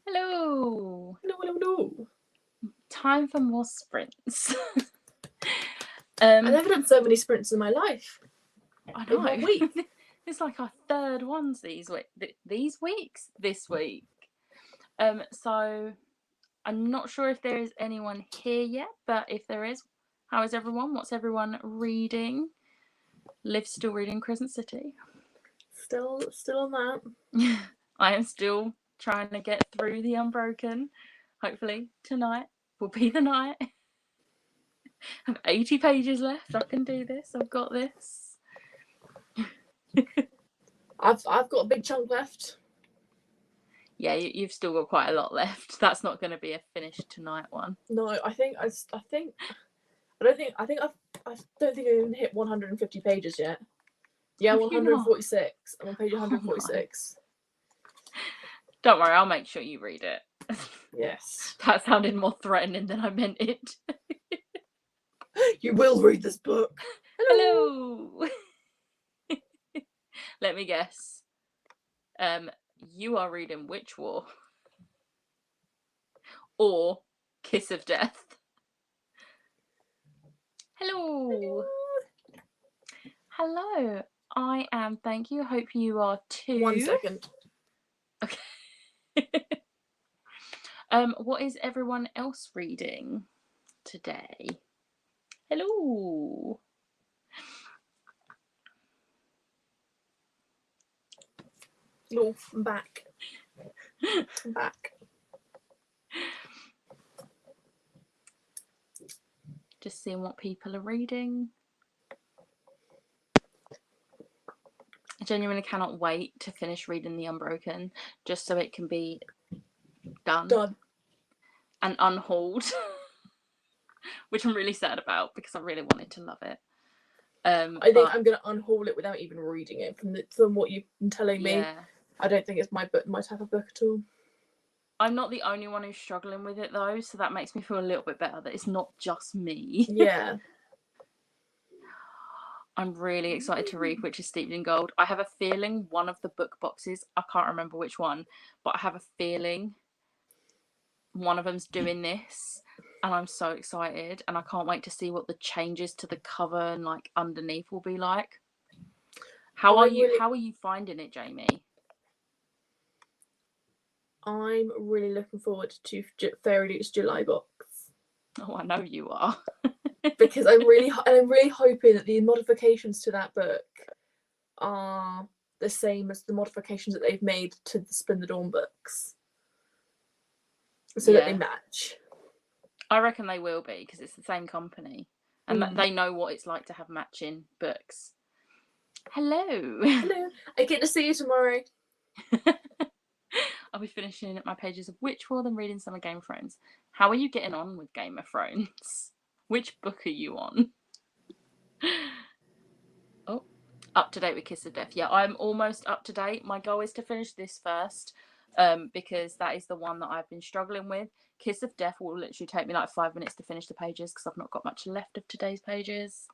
Hello. No, no, no. Time for more sprints. I've never done so many sprints in my life. I In 1 know. week. It's like our third ones this week. So I'm not sure if there is anyone here yet, but if there is, how is everyone? What's everyone reading? Liv's still reading Crescent City. Still on that. I am still trying to get through The Unbroken. Hopefully tonight will be the night. I have 80 pages left. I can do this. I've got this. I've got a big chunk left. Yeah, you've still got quite a lot left. That's not going to be a finished tonight one. No, I don't think I've even hit 150 pages yet. Yeah, 146. I'm on page 146. Don't worry, I'll make sure you read it. Yes. That sounded more threatening than I meant it. You will read this book. Hello. Let me guess. You are reading Witch War or Kiss of Death. Hello. Hello. I am. Thank you. Hope you are too. 1 second. Okay. What is everyone else reading today? Hello. No, I'm back. I'm back. Just seeing what people are reading. I genuinely cannot wait to finish reading The Unbroken, just so it can be done. And unhauled, which I'm really sad about because I really wanted to love it. I think I'm going to unhaul it without even reading it. From what you've been telling me, I don't think it's my type of book at all. I'm not the only one who's struggling with it though, so that makes me feel a little bit better that it's not just me. Yeah. I'm really excited to read Which is Steeped in Gold. I have a feeling one of the book boxes, I can't remember which one, but I have a feeling one of them's doing this, and I'm so excited, and I can't wait to see what the changes to the cover and like underneath will be like. How are you finding it, Jamie? I'm really looking forward to Fairy Lute's July box. Oh, I know you are. Because I'm really hoping that the modifications to that book are the same as the modifications that they've made to the Spin the Dawn books, so that they match. I reckon they will be, because it's the same company and they know what it's like to have matching books. Hello. I get to see you tomorrow. I'll be finishing my pages of Witch War and reading some of Game of Thrones. How are you getting on with Game of Thrones? Which book are you on? Oh, up to date with Kiss of Death. Yeah, I'm almost up to date. My goal is to finish this first, because that is the one that I've been struggling with. Kiss of Death will literally take me like 5 minutes to finish the pages because I've not got much left of today's pages.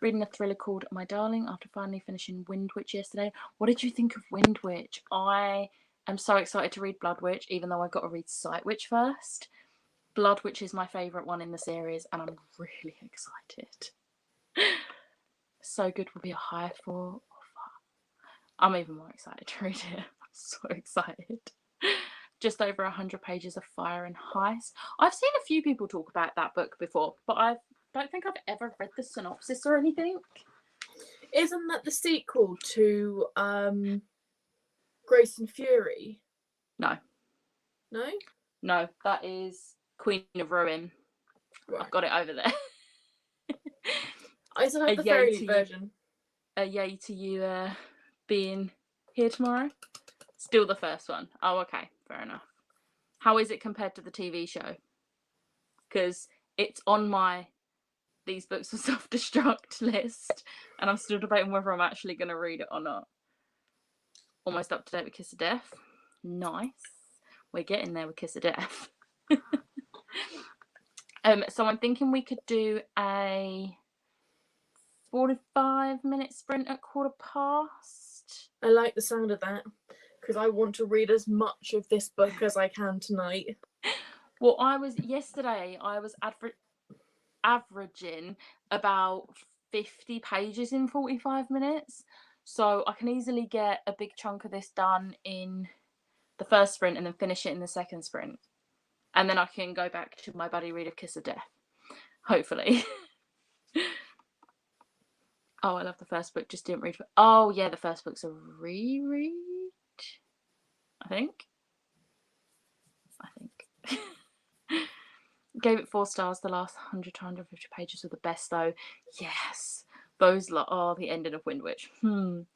Reading a thriller called My Darling after finally finishing Wind Witch yesterday. What did you think of Wind Witch? I am so excited to read Blood Witch, even though I've got to read Sight Witch first. Blood Witch is my favourite one in the series, and I'm really excited. So Good will be a high for. I'm even more excited to read it. I'm so excited. Just over 100 pages of Fire and Heist. I've seen a few people talk about that book before, but I don't think I've ever read the synopsis or anything. Isn't that the sequel to Grace and Fury? No. No? No, that is Queen of Ruin. Right. I've got it over there. I still have the Fairy Lute version. Yay to you being here tomorrow. Still the first one. Oh, okay. Fair enough. How is it compared to the TV show? Because it's on my These Books of Self-Destruct list, and I'm still debating whether I'm actually going to read it or not. Almost up to date with Kiss of Death. Nice. We're getting there with Kiss of Death. So I'm thinking we could do a 45-minute sprint at 1:15. I like the sound of that. because I want to read as much of this book as I can tonight. Well, yesterday I was averaging about 50 pages in 45 minutes. So I can easily get a big chunk of this done in the first sprint and then finish it in the second sprint. And then I can go back to my buddy read of Kiss of Death. Hopefully. Oh, I love the first book. Just didn't read. Oh, yeah, the first book's a reread. I think. Gave it 4 stars. The last 100 to 150 pages were the best, though. Yes. Those are the ending of Windwitch. It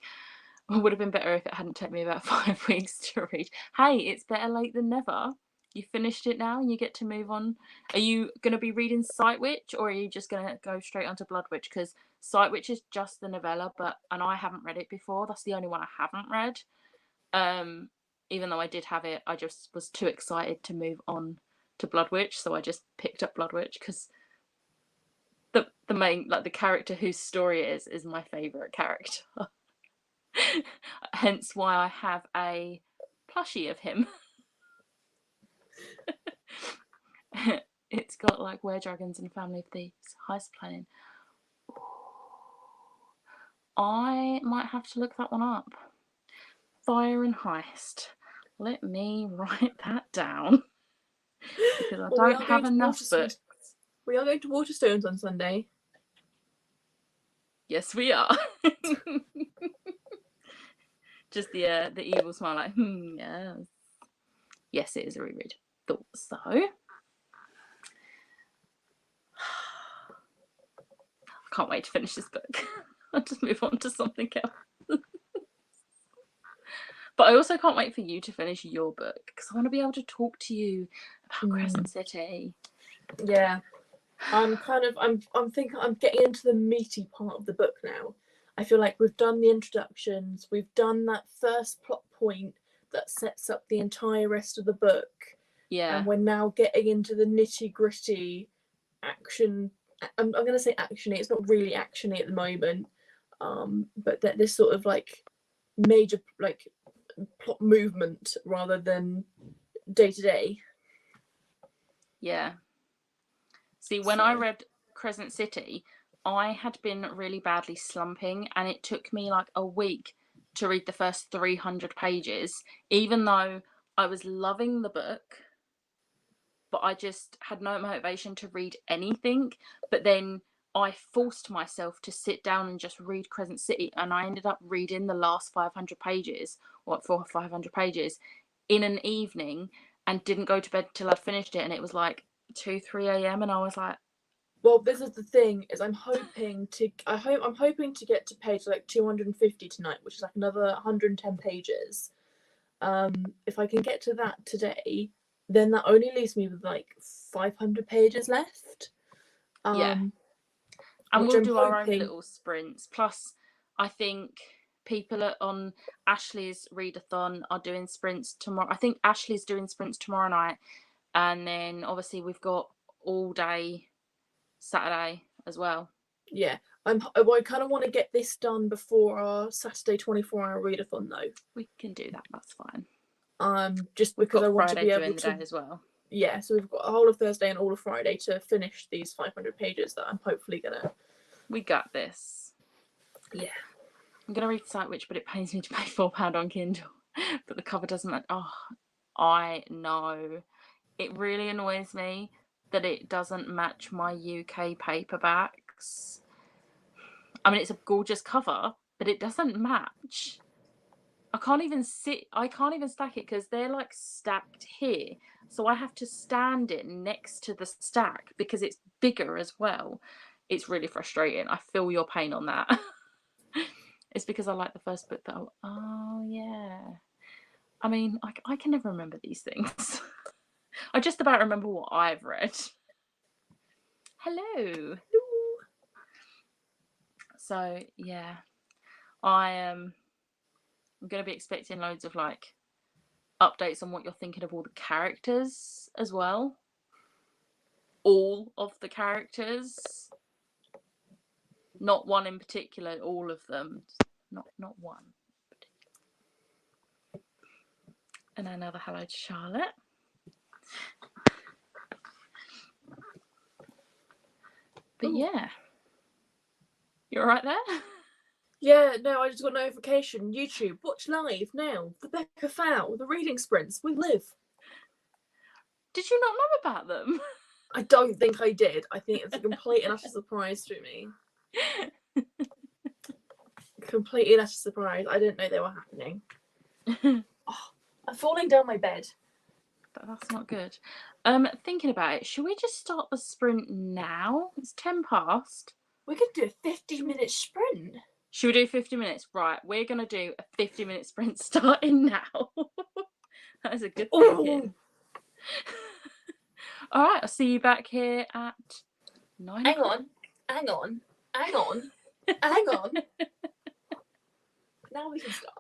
would have been better if it hadn't taken me about 5 weeks to read. Hey, it's better late than never. You finished it now and you get to move on. Are you going to be reading Sight Witch, or are you just going to go straight onto Blood Witch? Because Sight Witch is just the novella, and I haven't read it before. That's the only one I haven't read. Even though I did have it, I just was too excited to move on to Blood Witch, so I just picked up Blood Witch because the main, like, the character whose story it is my favourite character. Hence why I have a plushie of him. It's got like Were Dragons and Family of Thieves, heist planning. I might have to look that one up. Fire and Heist. Let me write that down. Because I don't have enough books. We are going to Waterstones on Sunday. Yes, we are. Just the evil smile, like, yes. Yes, it is a reread. Thought so. I can't wait to finish this book. I'll just move on to something else. But I also can't wait for you to finish your book, because I want to be able to talk to you about Crescent City. Yeah. I'm thinking I'm getting into the meaty part of the book now. I feel like we've done the introductions, we've done that first plot point that sets up the entire rest of the book. Yeah. And we're now getting into the nitty-gritty action. I'm going to say actiony. It's not really actiony at the moment. But that this sort of like major like plot movement rather than day to day. Yeah. See, when I read Crescent City, I had been really badly slumping, and it took me like a week to read the first 300 pages, even though I was loving the book, but I just had no motivation to read anything. But then I forced myself to sit down and just read Crescent City, and I ended up reading the last 500 pages, or 400 or 500 pages, in an evening, and didn't go to bed till I'd finished it, and it was like 2-3 a.m. and I was like, well, this is the thing, is I'm hoping to get to page like 250 tonight, which is like another 110 pages. If I can get to that today, then that only leaves me with like 500 pages left. yeah. And we'll do our own little sprints. Plus, I think people on Ashley's readathon are doing sprints tomorrow. I think Ashley's doing sprints tomorrow night. And then obviously we've got all day Saturday as well. Yeah. I kind of want to get this done before our Saturday 24-hour readathon, though. We can do that. That's fine. Just because I want Friday to be able to day as well. Yeah, so we've got a whole of Thursday and all of Friday to finish these 500 pages that I'm hopefully gonna. We got this. Yeah. I'm gonna read Sight Witch, but it pains me to pay £4 on Kindle. But the cover doesn't. Oh, I know. It really annoys me that it doesn't match my UK paperbacks. I mean, it's a gorgeous cover, but it doesn't match. I can't even stack it because they're like stacked here. So I have to stand it next to the stack because it's bigger as well. It's really frustrating. I feel your pain on that. It's because I like the first book though. Oh, yeah. I mean, I can never remember these things. I just about remember what I've read. Hello. So, yeah. I'm going to be expecting loads of like updates on what you're thinking of all the characters as well. All of the characters. Not one in particular, all of them. Not one. And another hello to Charlotte. But yeah. You're right there? Yeah, no, I just got a notification. YouTube, watch live now. The Becca Fowl, the reading sprints. We live. Did you not know about them? I don't think I did. I think it's a complete and utter surprise to me. Complete and utter surprise. I didn't know they were happening. Oh, I'm falling down my bed. That's not good. Thinking about it, should we just start the sprint now? It's 10 past. We could do a 50-minute sprint. Should we do 50 minutes? Right, we're going to do a 50-minute sprint starting now. That is a good thinking. All right, I'll see you back here at 9 o'clock. Hang on. Now we can start.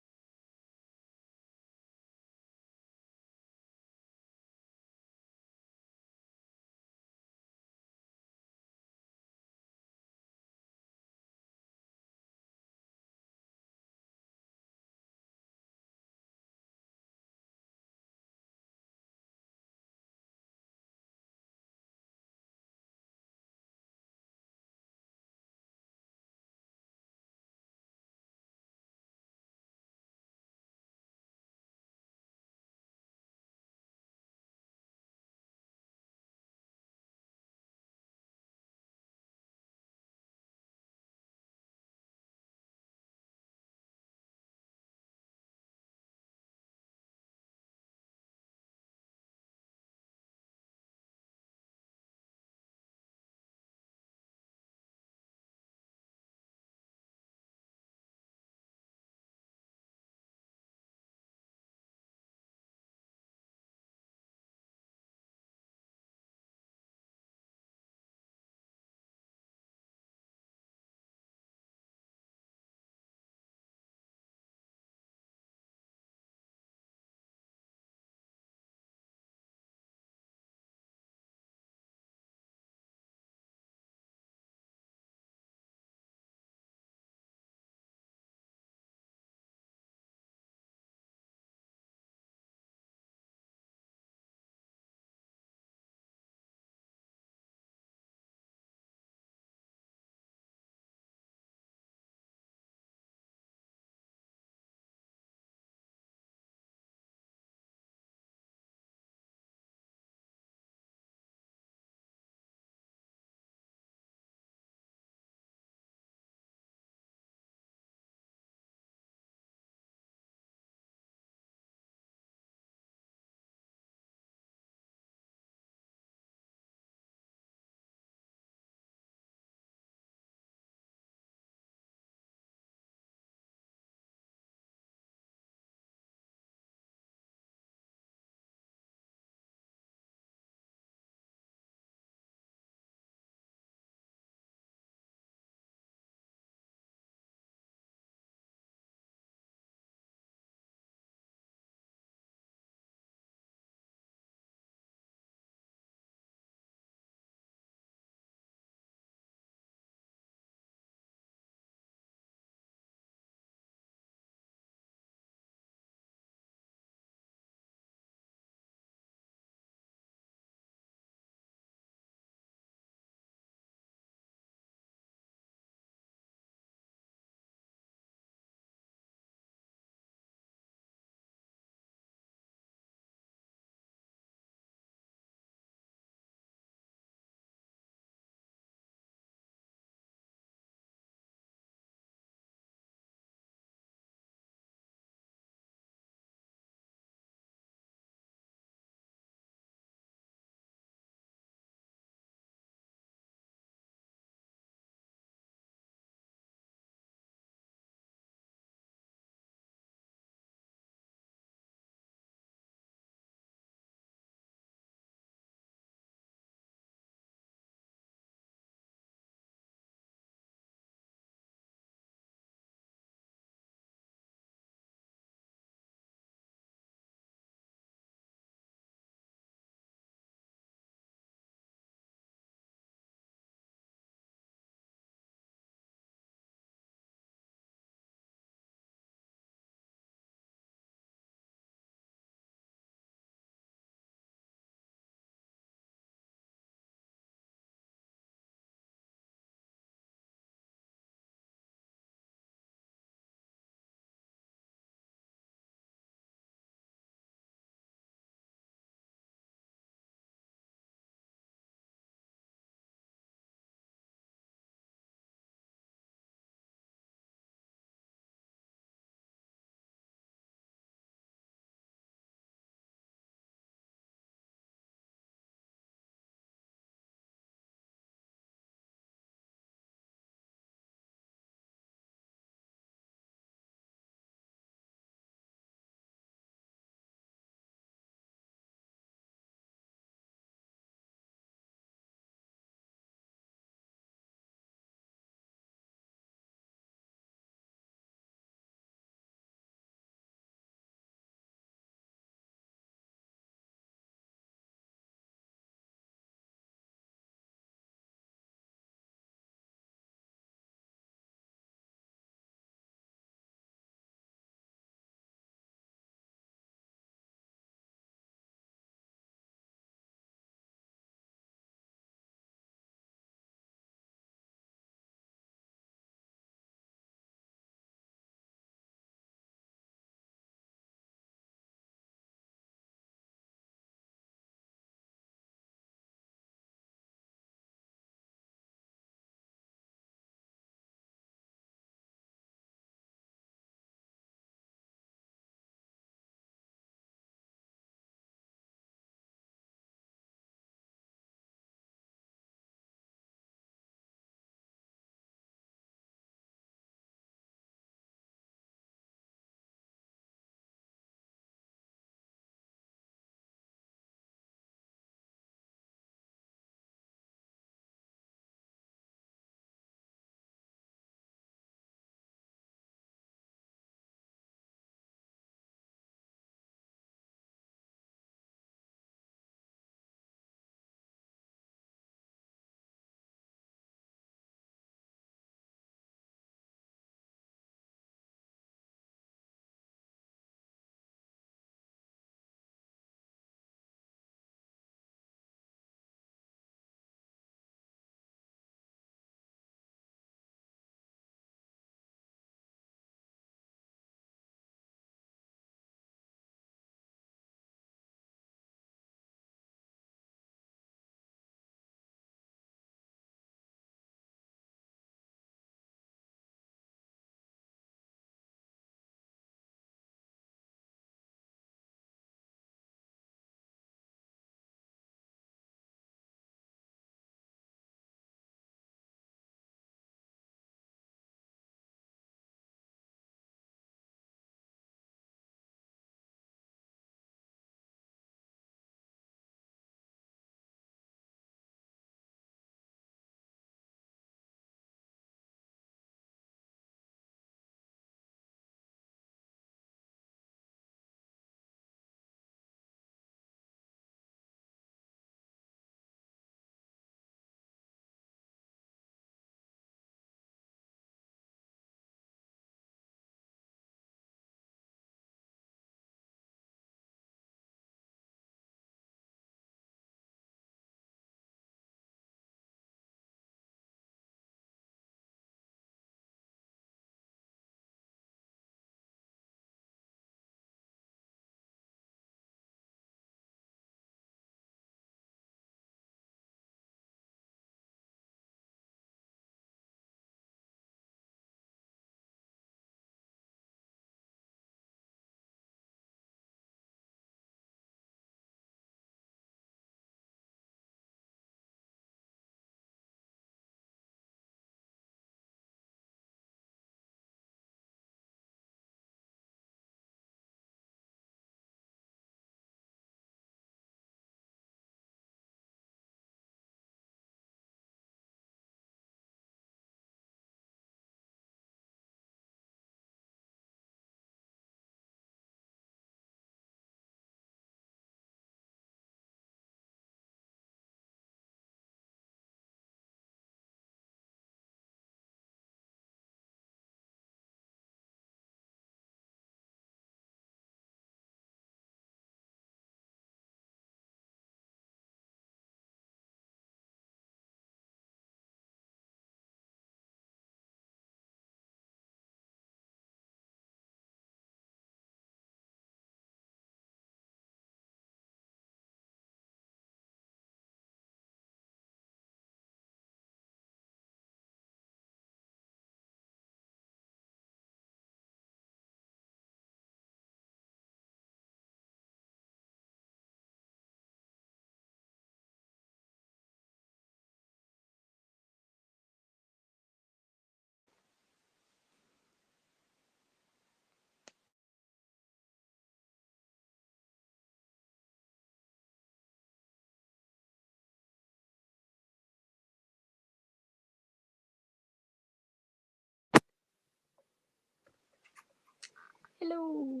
Hello.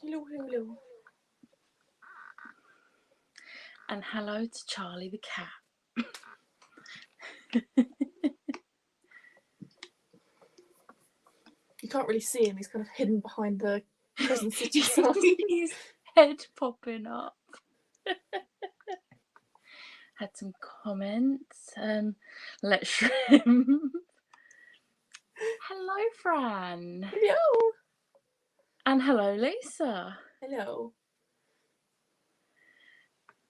Hello, hello. And hello to Charlie the cat. You can't really see him. He's kind of hidden behind the Crescent City sign. His head popping up. Had some comments. Let's shrimp. Hello, Fran. Hello. And hello, Lisa. Hello.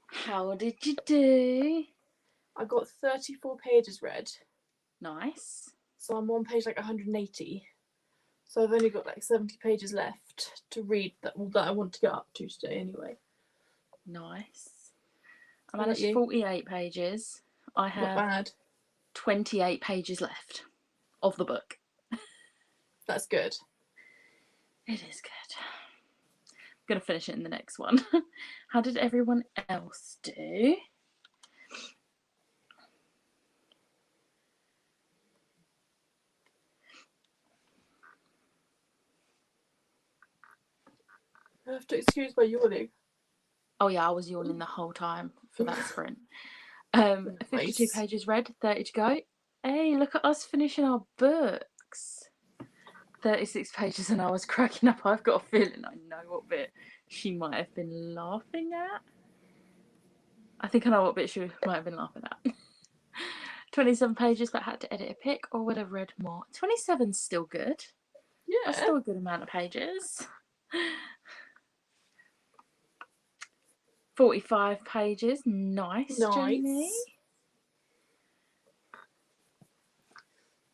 How did you do? I got 34 pages read. Nice. So I'm on page like 180. So I've only got like 70 pages left to read that I want to get up to today anyway. Nice. I How about managed you? 48 pages. I Not have bad. 28 pages left of the book. That's good. It is good. I'm going to finish it in the next one. How did everyone else do? I have to excuse my yawning. Oh yeah, I was yawning the whole time for that sprint. 52 Nice. pages read, 30 to go. Hey, look at us finishing our books. 36 pages and I was cracking up. I've got a feeling I know what bit she might have been laughing at. I think I know what bit she might have been laughing at. 27 pages, but had to edit a pic, or would have read more. 27's still good. Yeah. That's still a good amount of pages. 45 pages. Nice, Jamie.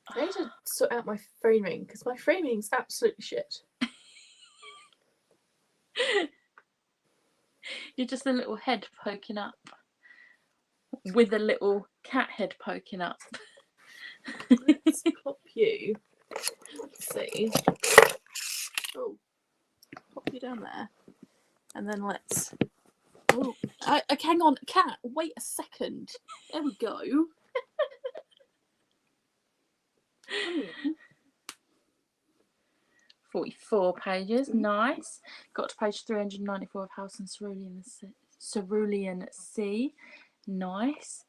I need to sort out my framing because my framing's absolutely shit. You're just a little head poking up with a little cat head poking up. Let's pop you. Let's see. Oh, pop you down there, and then let's. Oh, hang on, cat. Wait a second. There we go. 44 pages, nice. Got to page 394 of House and Cerulean Sea, nice.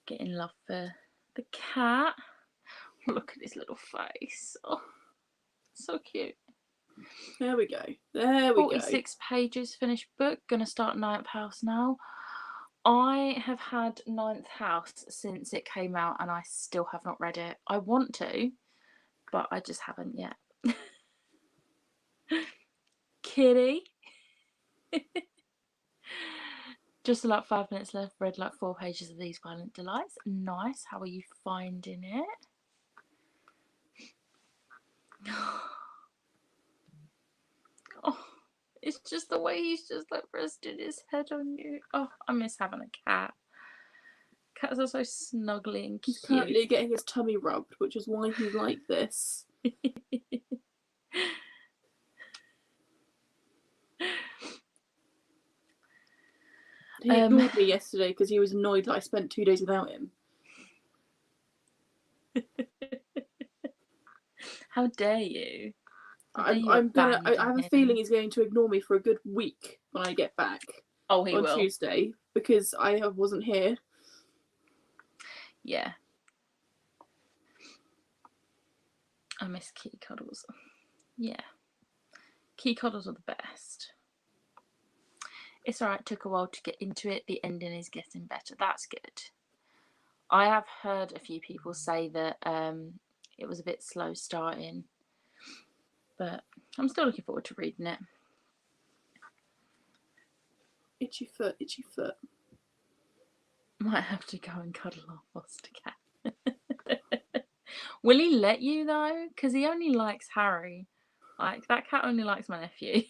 Getting love for the cat. Look at his little face. Oh, so cute. There we go. There we 46 pages finished book. Gonna start Ninth House now. I have had Ninth House since it came out and I still have not read it. I want to, but I just haven't yet. Kitty. Just like 5 minutes left. Read like 4 pages of These Violent Delights. Nice. How are you finding it? Oh, it's just the way he's just like rested his head on you. Oh, I miss having a cat. Cats are so snuggly and cute. He's currently getting his tummy rubbed, which is why he's like this. He ignored me yesterday because he was annoyed that I spent 2 days without him. How dare you? I have a feeling he's going to ignore me for a good week when I get back. Oh, he on will. Tuesday because I wasn't here. Yeah. I miss kitty cuddles. Yeah. Kitty cuddles are the best. It's alright, took a while to get into it. The ending is getting better. That's good. I have heard a few people say that it was a bit slow starting, but I'm still looking forward to reading it. Itchy foot, itchy foot. Might have to go and cuddle our foster cat. Will he let you though? Because he only likes Harry. Like, that cat only likes my nephew.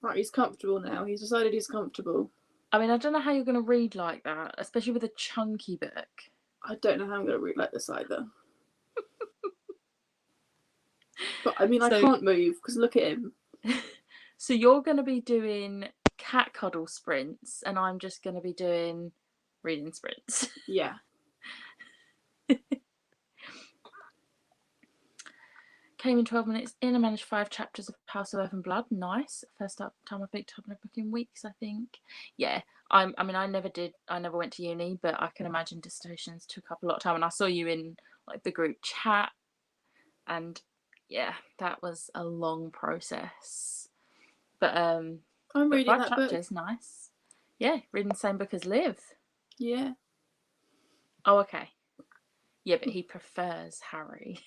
Right, he's comfortable now. He's decided he's comfortable. I mean, I don't know how you're going to read like that, especially with a chunky book. I don't know how I'm going to read like this either. But I mean, I can't move because look at him. So you're going to be doing cat cuddle sprints and I'm just going to be doing reading sprints. Yeah. Came in 12 minutes in. I managed 5 chapters of House of Earth and Blood. Nice. First time I picked up a book in weeks, I think. Yeah. I mean, I never went to uni, but I can imagine dissertations took up a lot of time. And I saw you in like the group chat, and yeah, that was a long process. But I'm reading 5 that chapters, book. nice. Yeah, reading the same book as Liv. Yeah. Oh, okay. Yeah, but he prefers Harry.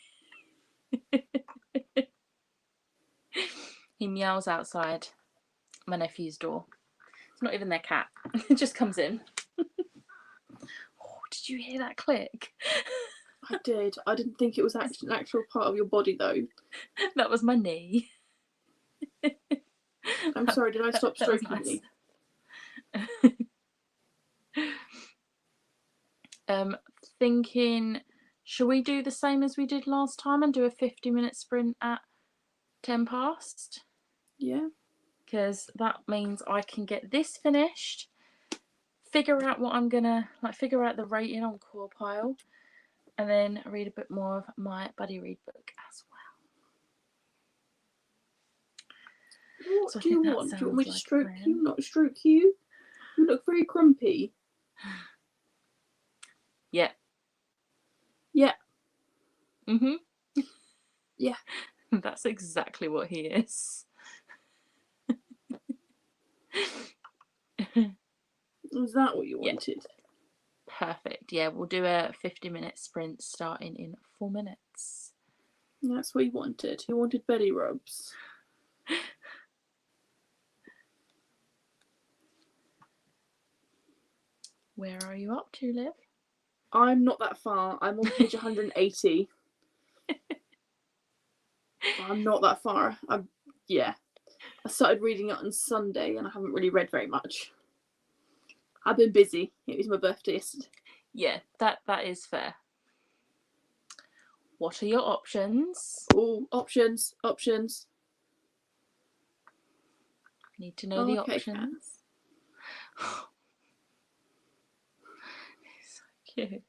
He meows outside my nephew's door. It's not even their cat. It just comes in. Oh, did you hear that click? I did. I didn't think it was actually an actual part of your body, though. That was my knee. I'm sorry, did I stop stroking nice. you? Thinking, shall we do the same as we did last time and do a 50-minute sprint at 10 past? Yeah. Because that means I can get this finished, figure out what I'm gonna, like, figure out the rating on Core Pile, and then read a bit more of my buddy read book as well. What So do you want? Do you want me to like stroke you? Not stroke you? You look very grumpy. Yeah. Yeah. Mhm. Yeah. That's exactly what he is. Was that what you wanted? Perfect. Yeah, we'll do a 50-minute sprint starting in 4 minutes. That's what you wanted. You wanted belly rubs. Where are you up to, Liv? I'm not that far. I'm on page 180. I'm not that far. I started reading it on Sunday and I haven't really read very much. I've been busy. It was my birthday yesterday. Yeah, that is fair. What are your options? Oh, options. Need to know the options. So cute.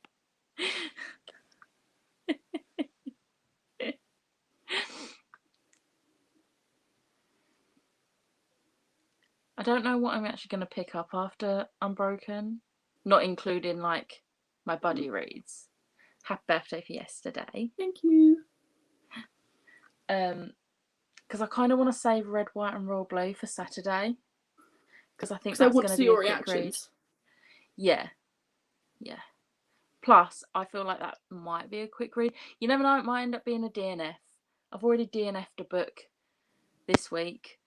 I don't know what I'm actually going to pick up after Unbroken, not including like my buddy reads. Happy birthday for yesterday. Thank you. Because I kind of want to save Red, White, and Royal Blue for Saturday. Because I think I that's want going to to see be a your quick reactions. read. Yeah. Plus, I feel like that might be a quick read. You never know, it might end up being a DNF. I've already DNF'd a book this week.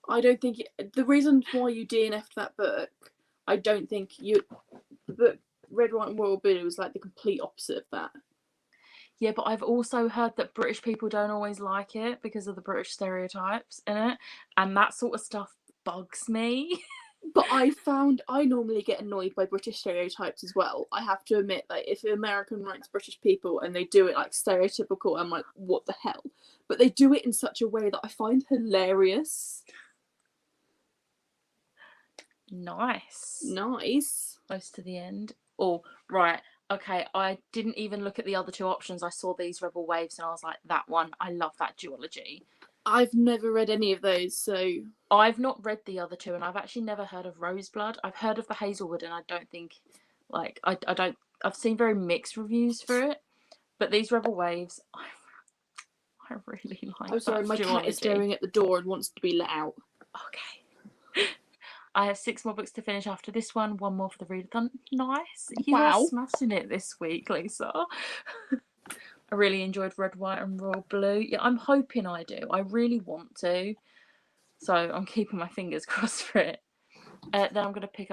I don't think the reason why you DNF'd that book, I don't think the book Red, White, and Royal Blue was like the complete opposite of that. Yeah, but I've also heard that British people don't always like it because of the British stereotypes in it, and that sort of stuff bugs me. But I normally get annoyed by British stereotypes as well. I have to admit, like, if an American writes British people and they do it like stereotypical, I'm like, what the hell? But they do it in such a way that I find hilarious. Nice. Close to the end. Oh, right. Okay, I didn't even look at the other 2 options. I saw these Rebel Waves and I was like, that one. I love that duology. I've never read any of those, so... I've not read the other 2, and I've actually never heard of Roseblood. I've heard of the Hazelwood, and I don't think, like, I don't... I've seen very mixed reviews for it, but these Rebel Waves, I really like. I'm sorry, my cat is staring at the door and wants to be let out. Okay. I have 6 more books to finish after this one. 1 more for the readathon. Nice. You are smashing it this week, Lisa. I really enjoyed Red, White, and Royal Blue. Yeah, I'm hoping I do. I really want to. So I'm keeping my fingers crossed for it. Then I'm going to pick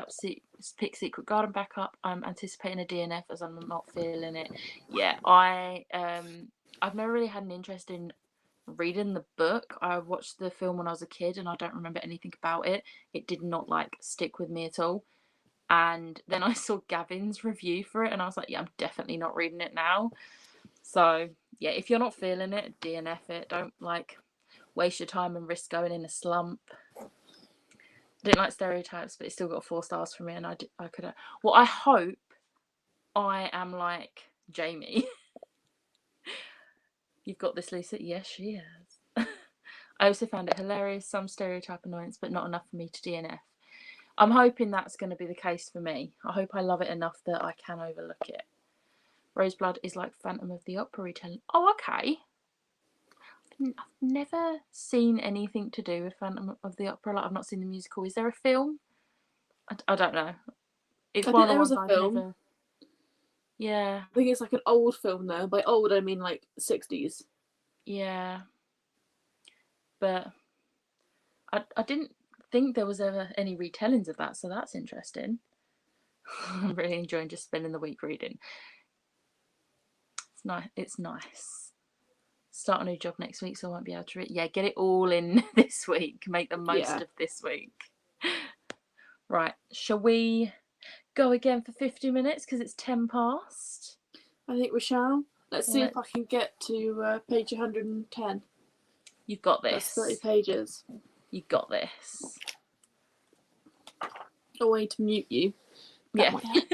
Secret Garden back up. I'm anticipating a DNF as I'm not feeling it. Yeah, I've never really had an interest in reading the book. I watched the film when I was a kid and I don't remember anything about it. It did not like stick with me at all. And then I saw Gavin's review for it and I was like, yeah, I'm definitely not reading it now. So yeah, if you're not feeling it, DNF it. Don't like waste your time and risk going in a slump. I didn't like stereotypes, but it still got 4 stars from me, and I could. Well, I hope I am like Jamie. You've got this, Lisa. Yes, she has. I also found it hilarious. Some stereotype annoyance, but not enough for me to DNF. I'm hoping that's going to be the case for me. I hope I love it enough that I can overlook it. Roseblood is like Phantom of the Opera retelling. Oh, okay. I've never seen anything to do with Phantom of the Opera. Like, I've not seen the musical. Is there a film? I don't know. It's I one think of the there was ones a I've film. never. Yeah. I think it's like an old film though. By old I mean like 60s. Yeah. But I didn't think there was ever any retellings of that, so that's interesting. I'm really enjoying just spending the week reading. It's nice. It's nice. Start a new job next week, so I won't be able to read. Yeah, get it all in this week. Make the most of this week. Right. Shall we go again for 50 minutes because it's 10 past? I think we shall. Let's see if I can get to page 110. You've got this. That's 30 pages. You've got this. A way to mute you. That might help.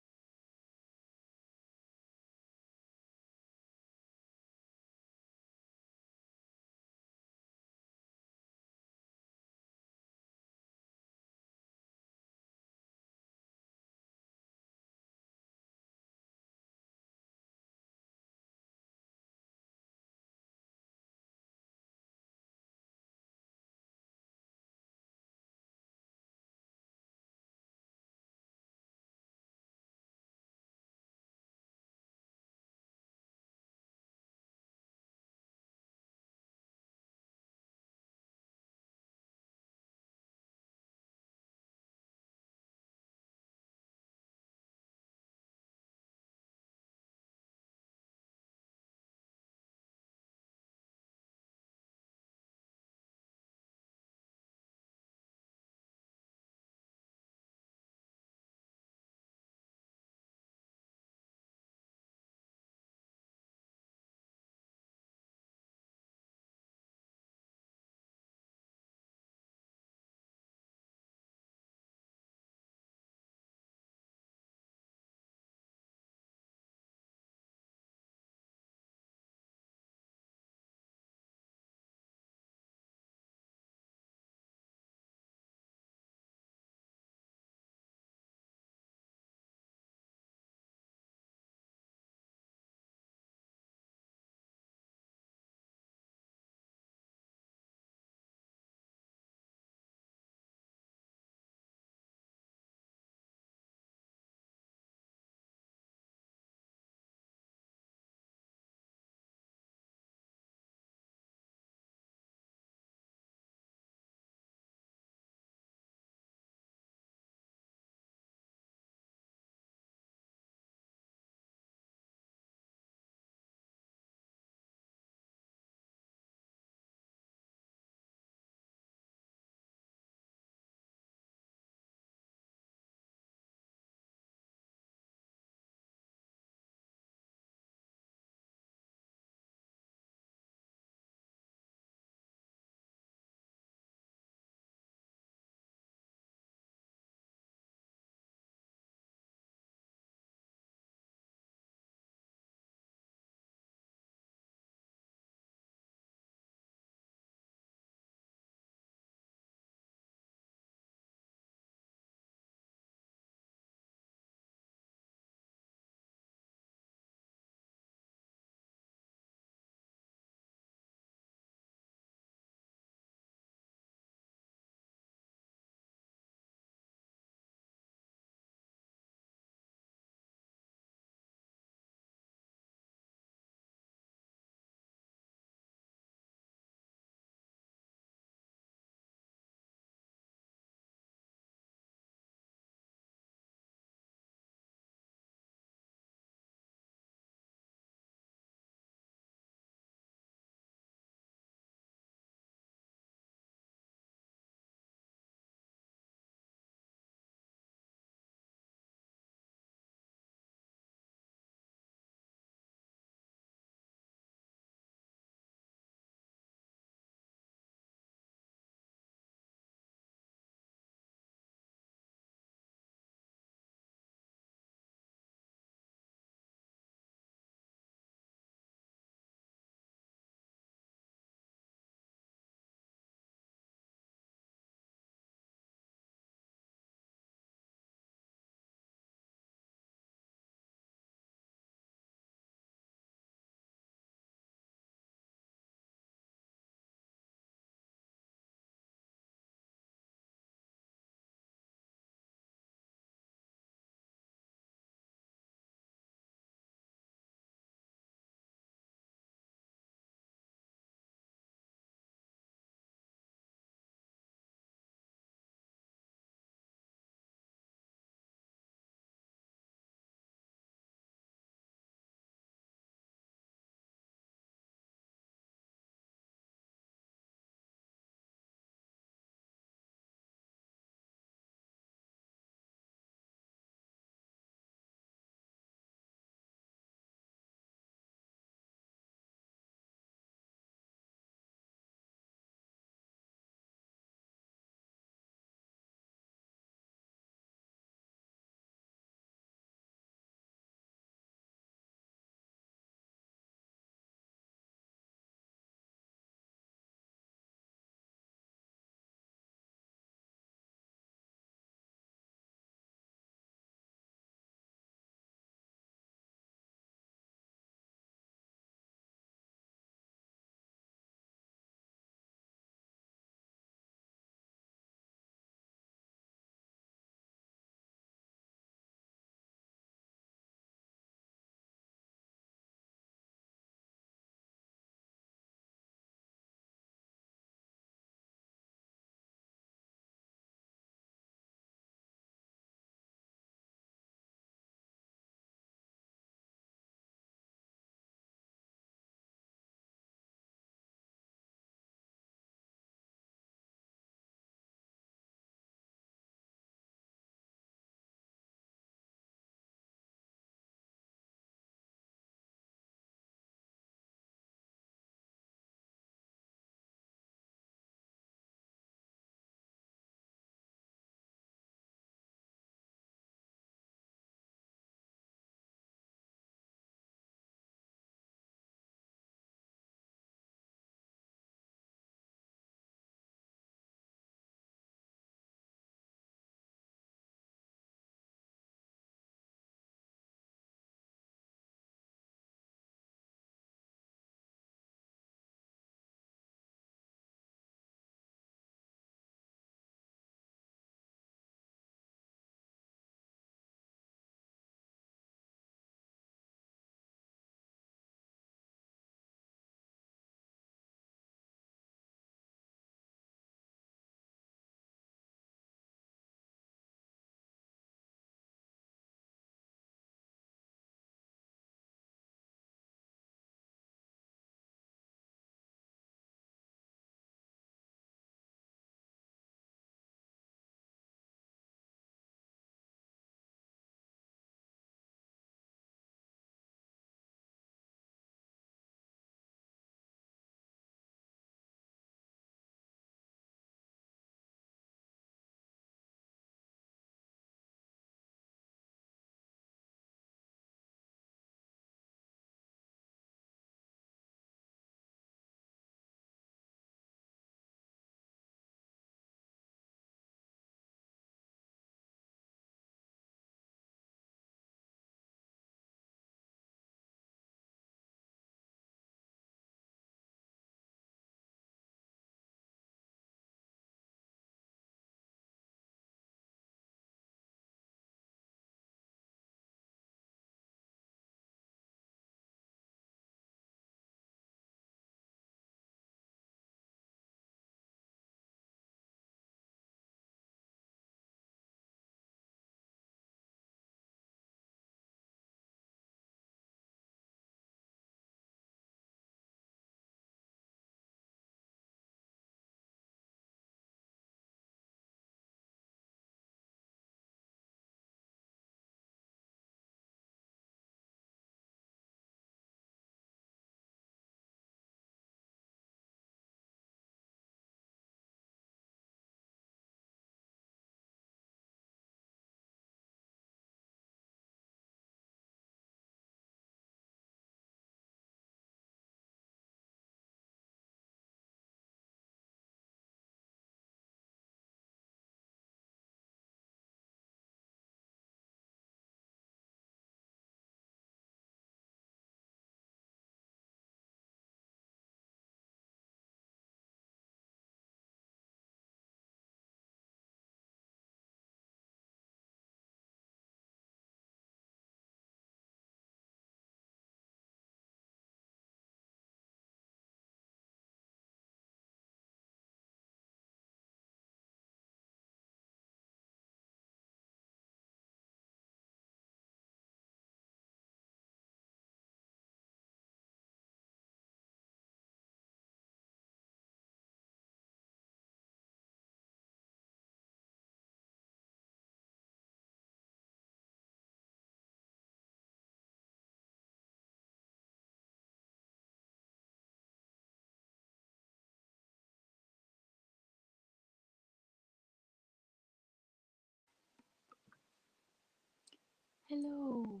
Hello.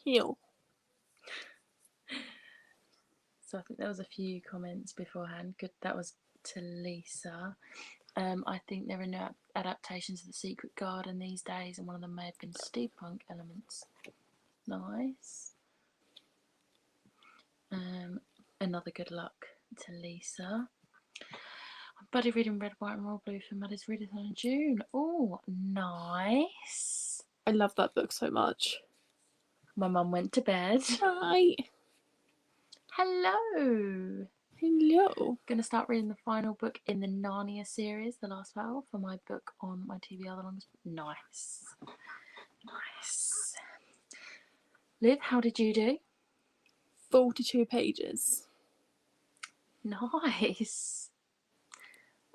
Heal. So I think there was a few comments beforehand. Good, that was to Lisa. I think there are no adaptations of The Secret Garden these days, and one of them may have been steampunk elements. Nice. Another good luck to Lisa. I'm buddy reading Red, White, and Royal Blue for Maddie's Readathon in June. Oh, nice. I love that book so much. My mum went to bed. Hi. Hello. Hello. Going to start reading the final book in the Narnia series, The Last Battle, for my book on my TBR, The Longest. Nice. Nice. Liv, how did you do? 42 pages. Nice.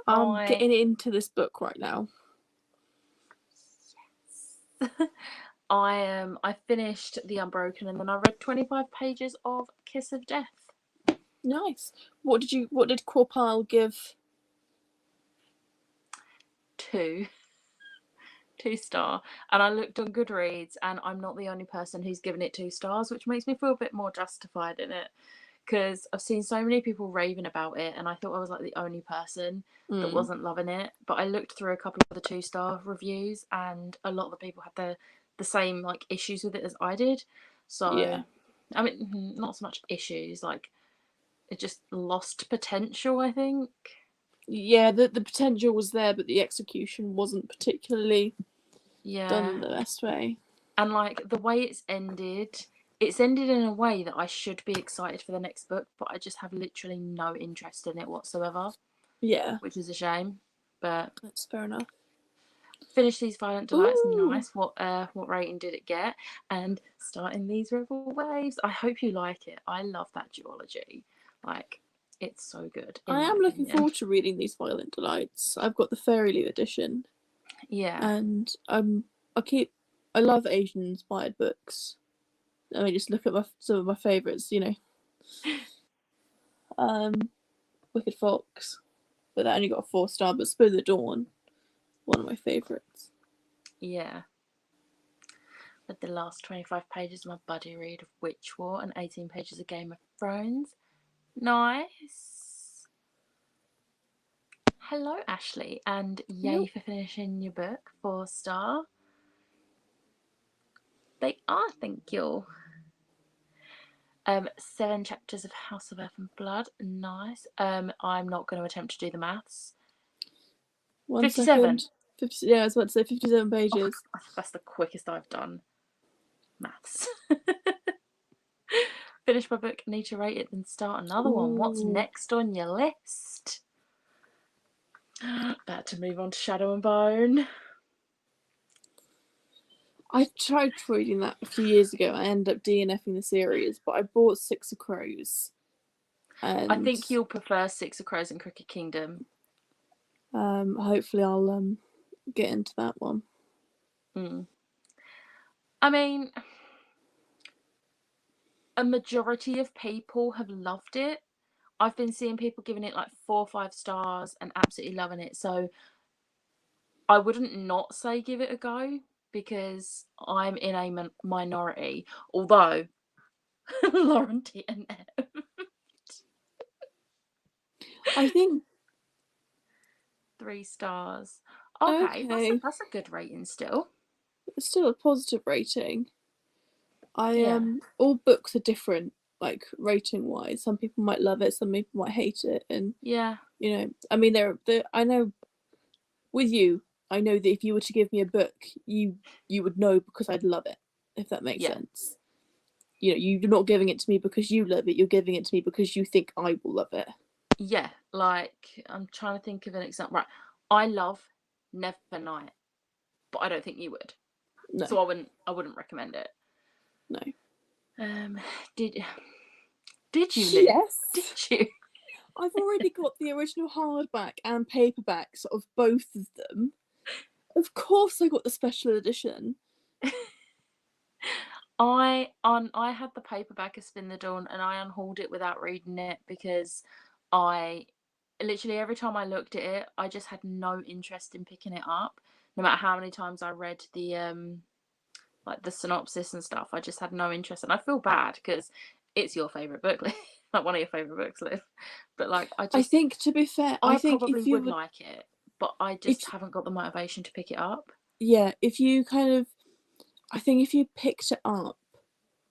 I'm getting into this book right now. Yes. I finished The Unbroken, and then I read 25 pages of Kiss of Death. Nice. What did Corpile give? 2 star. And I looked on Goodreads, and I'm not the only person who's given it 2 stars, which makes me feel a bit more justified in it, because I've seen so many people raving about it, and I thought I was like the only person that wasn't loving it. But I looked through a couple of the 2-star reviews, and a lot of the people had the same like issues with it as I did. So Yeah. I mean, not so much issues, like it just lost potential, I think. Yeah, the potential was there, but the execution wasn't particularly done the best way. And like the way it's ended in a way that I should be excited for the next book, but I just have literally no interest in it whatsoever. Yeah. Which is a shame. But that's fair enough. Finish These Violent Delights. Ooh. Nice. What rating did it get? And Starting These Rebel Waves. I hope you like it. I love that duology. Like, it's so good. I am looking forward to reading These Violent Delights. I've got the Fairy Loot edition. Yeah. And I love Asian inspired books. I mean, just look at some of my favourites, you know. Wicked Fox. But that only got a 4-star, but Spoon the Dawn, one of my favourites. Yeah. With the last 25 pages of my buddy read of Witch War and 18 pages of Game of Thrones. Nice. Hello, Ashley, and yay for finishing your book, 4-star. They are, thank you. 7 chapters of House of Earth and Blood. Nice. I'm not going to attempt to do the maths. 57. 50, yeah, I was about to say 57 pages. Oh, that's the quickest I've done maths. Finish my book, need to rate it, then start another one. What's next on your list? About to move on to Shadow and Bone. I tried reading that a few years ago. I ended up DNFing the series, but I bought Six of Crows. And I think you'll prefer Six of Crows and Crooked Kingdom. Hopefully I'll get into that one. I mean, a majority of people have loved it. I've been seeing people giving it like 4 or 5 stars and absolutely loving it. So I wouldn't not say give it a go, because I'm in a minority. Although Lauren DNF. I think 3 stars. Okay. That's a good rating still. It's still a positive rating. All books are different, like rating wise. Some people might love it, some people might hate it, and yeah, you know, I mean, I know with you, I know that if you were to give me a book, you would know because I'd love it, if that makes sense. You know, you're not giving it to me because you love it, you're giving it to me because you think I will love it. Yeah, like I'm trying to think of an example. Right, I love Nevernight, but I don't think you would. No. So I wouldn't recommend it. No. Did you, Liv? Yes. Did you? I've already got the original hardback and paperbacks of both of them. Of course I got the special edition. I had the paperback of Spin the Dawn and I unhauled it without reading it because I literally every time I looked at it, I just had no interest in picking it up. No matter how many times I read the like the synopsis and stuff, I just had no interest, and I feel bad because it's your favorite book, Liv. Like one of your favorite books, Liv. But like I think, to be fair, I I think probably if you would like it, but I just if haven't got the motivation to pick it up. yeah, if you kind of, I think if you picked it up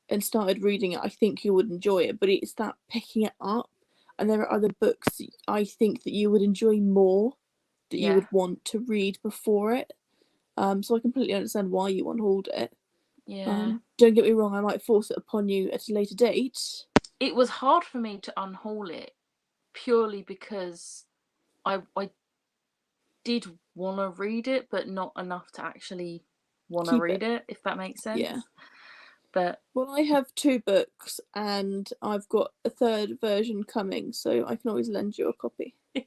and started reading it, I think you would enjoy it. But it's that picking it up, and there are other books I think that you would enjoy more, that you Yeah. would want to read before it. So I completely understand why you unhauled it. Yeah. Don't get me wrong, I might force it upon you at a later date. It was hard for me to unhaul it purely because I did want to read it, but not enough to actually want to Keep read it. it, if that makes sense. Yeah. But Well, I have 2 books, and I've got a 3rd version coming, so I can always lend you a copy. are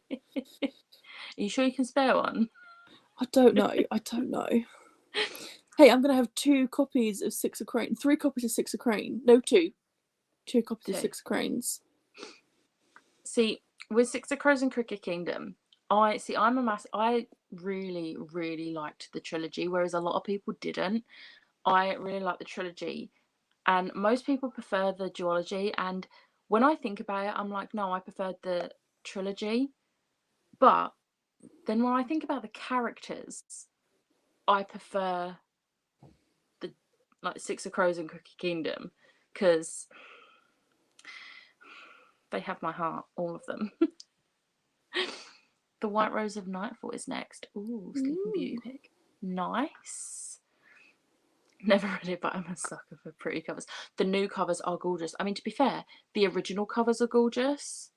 you sure you can spare one? I don't know. Hey, I'm gonna have 2 copies of Six of Crows. 3 copies of Six of Crows. No, 2. 2 copies of 2. Six of Crows. See, with Six of Crows and Cricket Kingdom, I really, really liked the trilogy, whereas a lot of people didn't. I really like the trilogy, and most people prefer the duology. And when I think about it, I'm like, no, I preferred the trilogy. But then when I think about the characters, I prefer the like Six of Crows and Cookie Kingdom because they have my heart, all of them. The White Rose of Nightfall is next. Ooh, Sleeping Beauty pick. Nice. Never read it, but I'm a sucker for pretty covers. The new covers are gorgeous. I mean, to be fair, the original covers are gorgeous,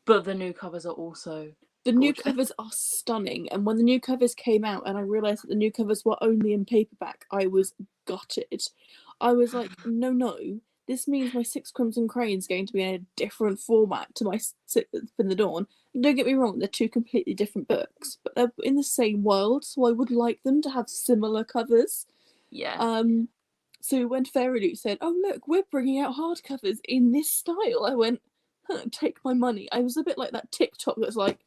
but the new covers are also The gorgeous. new covers are stunning, and when the new covers came out and I realised that the new covers were only in paperback, I was gutted. I was like, no, this means my Six Crimson Crane's going to be in a different format to my Spin the Dawn. And don't get me wrong, they're 2 completely different books, but they're in the same world, so I would like them to have similar covers. Yeah. So when Fairy Loot said, oh look, we're bringing out hardcovers in this style, I went, take my money. I was a bit like that TikTok that's like,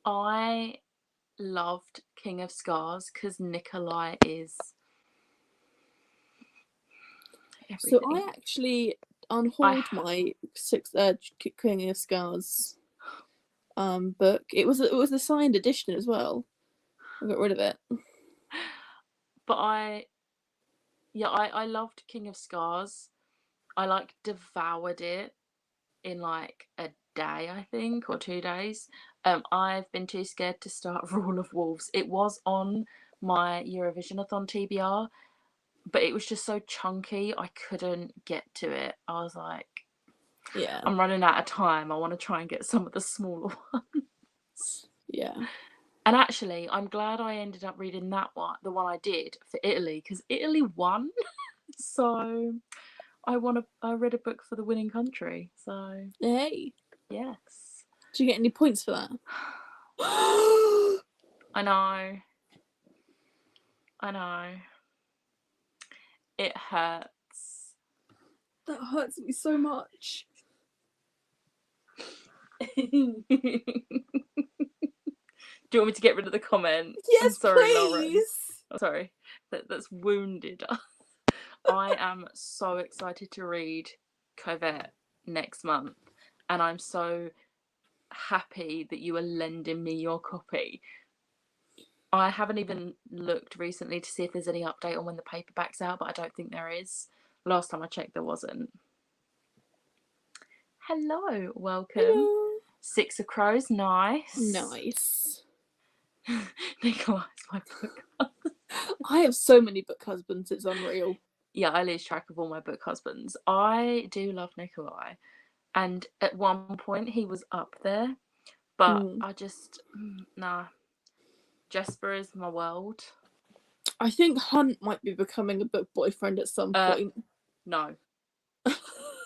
I loved King of Scars because Nikolai is everything. So I actually unhauled my King of Scars book. It was a signed edition as well. I got rid of it. But I loved King of Scars. I like devoured it in like a day, I think, or 2 days. I've been too scared to start Rule of Wolves. It was on my Eurovisionathon TBR, but it was just so chunky I couldn't get to it. I was like, Yeah. I'm running out of time. I want to try and get some of the smaller ones. Yeah. And actually, I'm glad I ended up reading that one, the one I did for Italy, because Italy won. So I read a book for the winning country. So Hey. yes. Did you get any points for that? I know. It hurts. That hurts me so much. Do you want me to get rid of the comment? Yes, I'm sorry, please. Lauren. I'm sorry. That's wounded. I am so excited to read Covette next month, and I'm so happy that you are lending me your copy. I haven't even looked recently to see if there's any update on when the paperback's out, but I don't think there is. Last time I checked, there wasn't. Hello, welcome. Hello. Six of Crows, nice. Nice. Nikolai's my book husband. I have so many book husbands, it's unreal. Yeah, I lose track of all my book husbands. I do love Nikolai, and at one point he was up there, but I just, nah. Jesper is my world. I think Hunt might be becoming a book boyfriend at some point. No.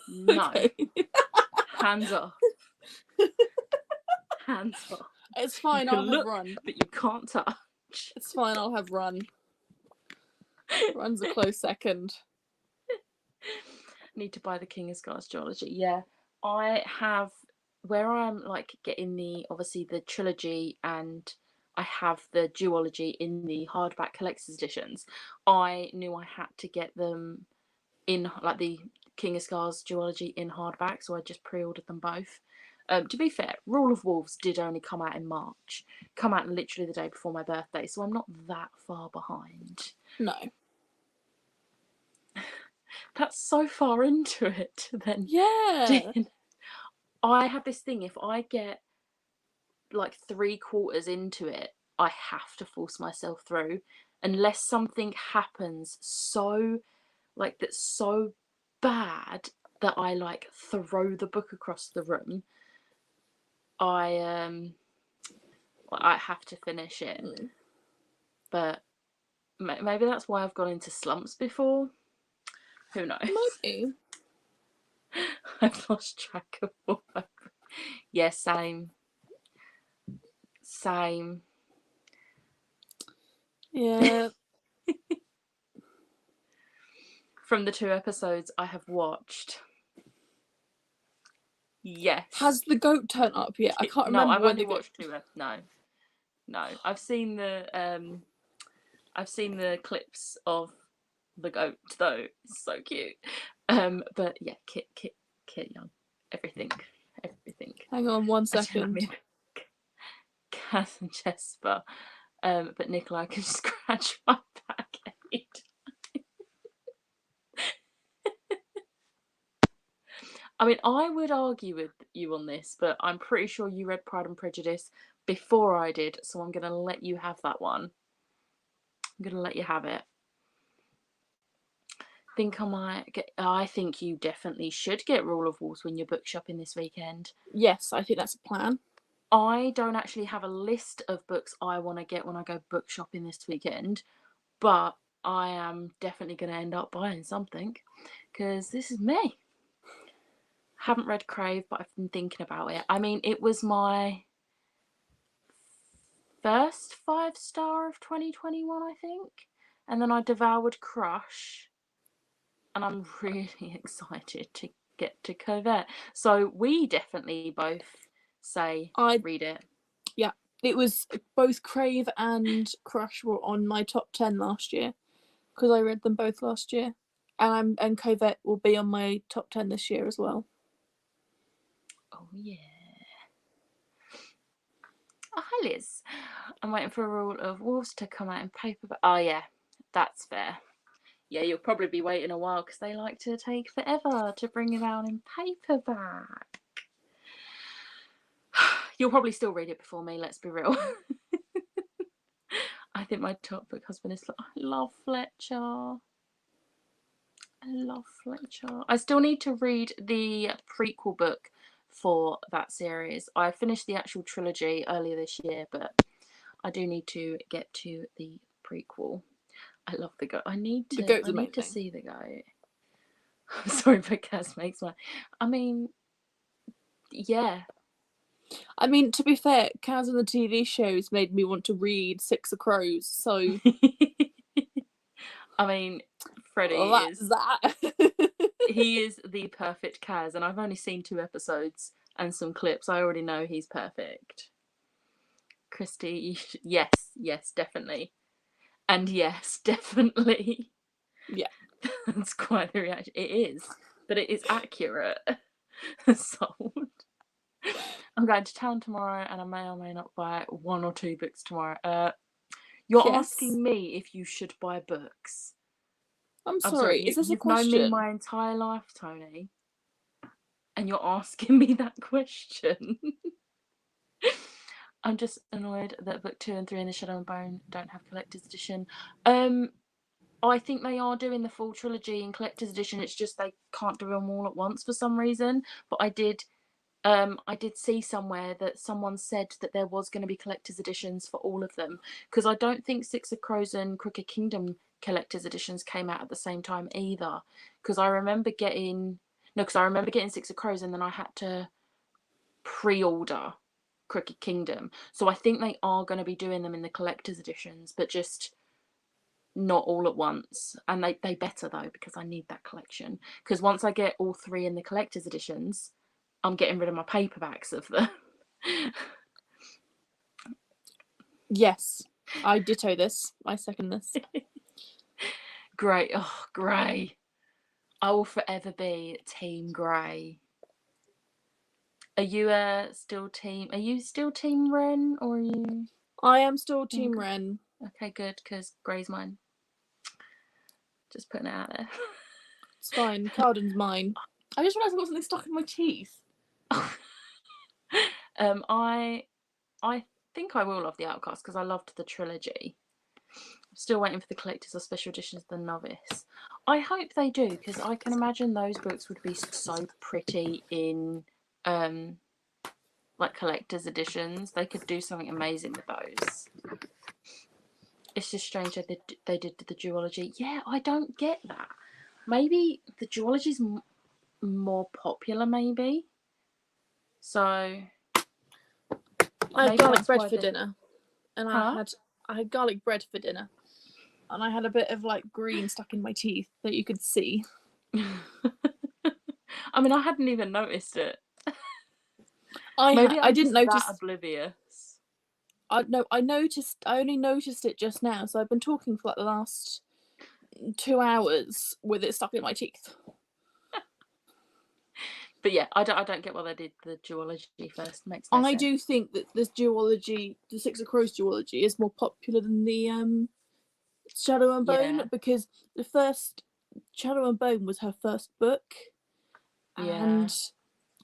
No. Okay. Hands off. Hands off. It's fine, can I'll look, have Run. but you can't touch. It's fine, I'll have Run. Run's a close second. Need to buy the King of Scars duology. Yeah, I have, where I'm like getting obviously the trilogy, and I have the duology in the hardback collector's editions. I knew I had to get them in like the King of Scars duology in hardback, so I just pre-ordered them both. To be fair, Rule of Wolves did only come out in March, come out literally the day before my birthday, so I'm not that far behind. No. That's so far into it. Then Yeah. I have this thing, if I get like 3/4 into it, I have to force myself through, unless something happens so like that's so bad that I like throw the book across the room. I have to finish it. But maybe that's why I've gone into slumps before. Who knows? Maybe. I've lost track of what. Yeah, same. Yeah. From the 2 episodes I have watched. Yes. Has the goat turned up yet? I can't remember. No, I've when only the watched 2 episodes. No. I've seen the clips of the goat though. It's so cute. But yeah, Kit Young. Everything. Hang on 1 second. Kaz and Jesper. But Nikolai can scratch my back any time. I mean, I would argue with you on this, but I'm pretty sure you read Pride and Prejudice before I did, so I'm going to let you have that one. I'm going to let you have it. I think you definitely should get Rule of Wolves when you're book shopping this weekend. Yes, I think that's a plan. I don't actually have a list of books I want to get when I go book shopping this weekend, but I am definitely going to end up buying something, because this is me. Haven't read Crave, but I've been thinking about it. I mean, it was my first 5-star of 2021, I think. And then I devoured Crush. And I'm really excited to get to Covert. So we definitely both say read it. Yeah. It was both Crave and Crush were on my top 10 last year, because I read them both last year. And Covert will be on my top 10 this year as well. Oh, yeah. Oh, hi, Liz. I'm waiting for Rule of Wolves to come out in paperback. Oh, yeah. That's fair. Yeah, you'll probably be waiting a while, because they like to take forever to bring it out in paperback. You'll probably still read it before me, let's be real. I think my top book husband is like, I love Fletcher. I still need to read the prequel book for that series. I finished the actual trilogy earlier this year, but I do need to get to the prequel. I love the goat. I need to see the goat. I'm sorry, but Kaz makes my. I mean, yeah. I mean, to be fair, Kaz and the TV shows made me want to read Six of Crows, so. I mean, Freddie is that. He is the perfect Kaz, and I've only seen 2 episodes and some clips. I already know he's perfect. Christy, yes, definitely. And yes, definitely. Yeah. That's quite the reaction. It is, but it is accurate. Sold. I'm going to town tomorrow, and I may or may not buy 1 or 2 books tomorrow. You're asking me if you should buy books. I'm sorry, is this a question? You've known me my entire life, Tony, and you're asking me that question. I'm just annoyed that book 2 and 3 in the Shadow and Bone don't have collector's edition. I think they are doing the full trilogy in collector's edition. It's just they can't do them all at once for some reason. But I did see somewhere that someone said that there was going to be collector's editions for all of them, because I don't think Six of Crows and Crooked Kingdom collector's editions came out at the same time either. Because I remember getting Six of Crows, and then I had to pre-order Crooked Kingdom. So I think they are going to be doing them in the collector's editions, but just not all at once. And they better though, because I need that collection. Because once I get all 3 in the collector's editions, I'm getting rid of my paperbacks of them. Yes, I ditto this. I second this. Great. Oh, Grey. I will forever be Team Grey. Are you still team Ren, or are you? I am still Team Ren. Okay, good, because Grey's mine. Just putting it out there. It's fine. Carden's mine. I just realised I got something stuck in my teeth. I think I will love The Outcast because I loved the trilogy. I'm still waiting for the collectors or special editions of The Novice. I hope they do, because I can imagine those books would be so pretty in like collector's editions. They could do something amazing with those. It's just strange that they did the duology. Yeah, I don't get that. Maybe the duology's more popular, maybe. So I had maybe garlic that's bread why for dinner, and Huh? I had garlic bread for dinner, and I had a bit of like green stuck in my teeth that you could see. I mean, I hadn't even noticed it. I I'm didn't just notice. that oblivious. I noticed. I only noticed it just now. So I've been talking for like the last 2 hours with it stuck in my teeth. But yeah, I don't get why they did the duology first. Makes no sense. I do think that this duology, the Six of Crows duology, is more popular than the Shadow and Bone, because the first Shadow and Bone was her first book, and